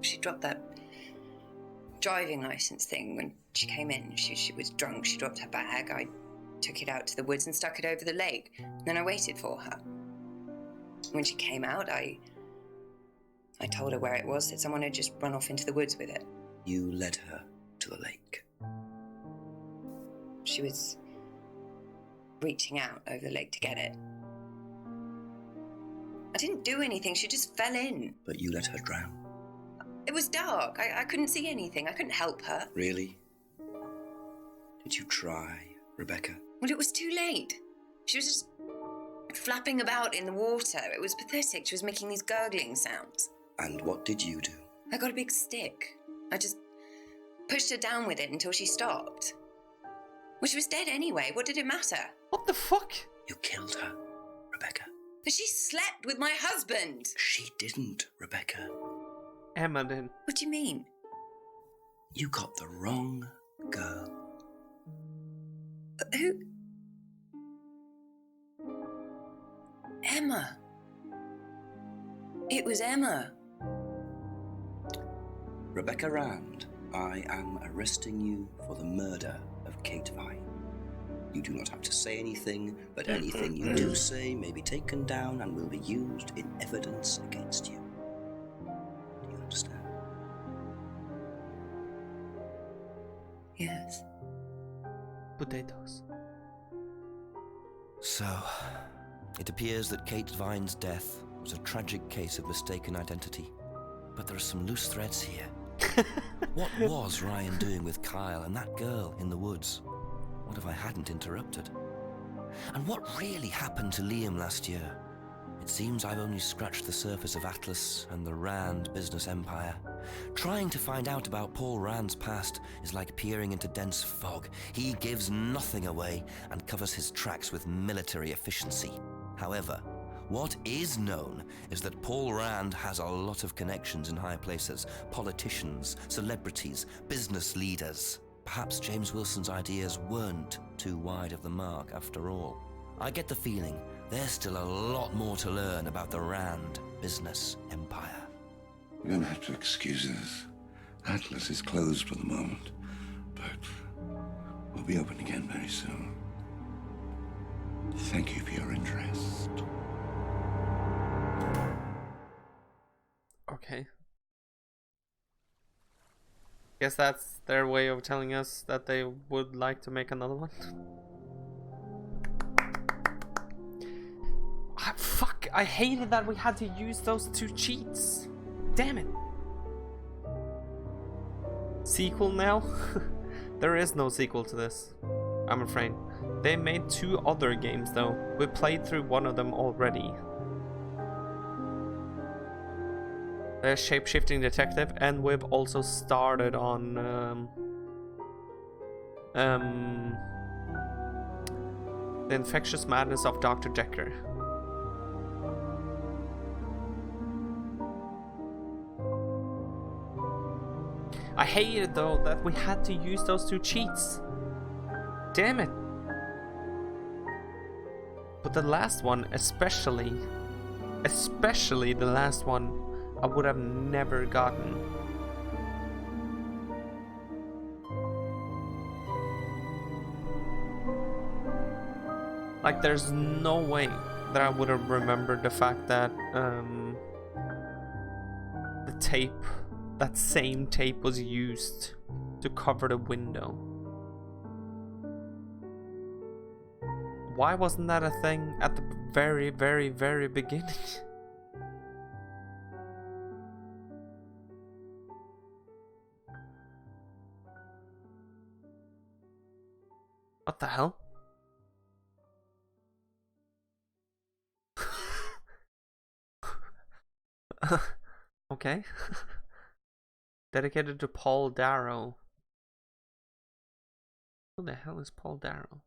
She dropped that driving license thing when she came in. She was drunk. She dropped her bag. I took it out to the woods and stuck it over the lake. Then I waited for her. When she came out, I told her where it was, that someone had just run off into the woods with it. You led her to the lake. She was reaching out over the lake to get it. I didn't do anything. She just fell in. But you let her drown. It was dark. I couldn't see anything. I couldn't help her. Really? Did you try, Rebecca? Well, it was too late. She was just flapping about in the water. It was pathetic. She was making these gurgling sounds. And what did you do? I got a big stick. I just pushed her down with it until she stopped. Well, she was dead anyway. What did it matter? What the fuck? You killed her, Rebecca. But she slept with my husband. She didn't, Rebecca. Emma did. What do you mean? You got the wrong girl. Who? Emma. It was Emma. Rebecca Rand, I am arresting you for the murder of Kate Vine. You do not have to say anything, but anything you do say may be taken down and will be used in evidence against you. Do you understand? Yes. Potatoes. So, it appears that Kate Vine's death was a tragic case of mistaken identity. But there are some loose threads here. What was Ryan doing with Kyle and that girl in the woods? What if I hadn't interrupted? And what really happened to Liam last year? It seems I've only scratched the surface of Atlas and the Rand business empire. Trying to find out about Paul Rand's past is like peering into dense fog. He gives nothing away and covers his tracks with military efficiency. However, what is known is that Paul Rand has a lot of connections in high places, politicians, celebrities, business leaders. Perhaps James Wilson's ideas weren't too wide of the mark after all. I get the feeling there's still a lot more to learn about the Rand business empire. You're gonna have to excuse us. Atlas is closed for the moment, but we'll be open again very soon. Thank you for your interest. Okay. Guess that's their way of telling us that they would like to make another one. Fuck, I hated that we had to use those two cheats. Damn it. Sequel now? There is no sequel to this, I'm afraid. They made 2 other games though. We played through one of them already. The Shape-Shifting Detective, and we've also started on The Infectious Madness of Dr. Decker. I hated though that we had to use those 2 cheats. Damn it. But the last one, especially the last one, I would have never gotten. Like, there's no way that I would have remembered the fact that the tape, that same tape, was used to cover the window. Why wasn't that a thing at the very, very, very beginning? What the hell? Okay. Dedicated to Paul Darrow. Who the hell is Paul Darrow?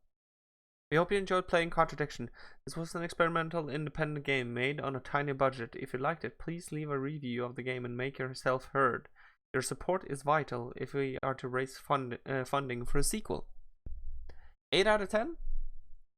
We hope you enjoyed playing Contradiction. This was an experimental independent game made on a tiny budget. If you liked it, please leave a review of the game and make yourself heard. Your support is vital if we are to raise funding for a sequel. 8 out of 10?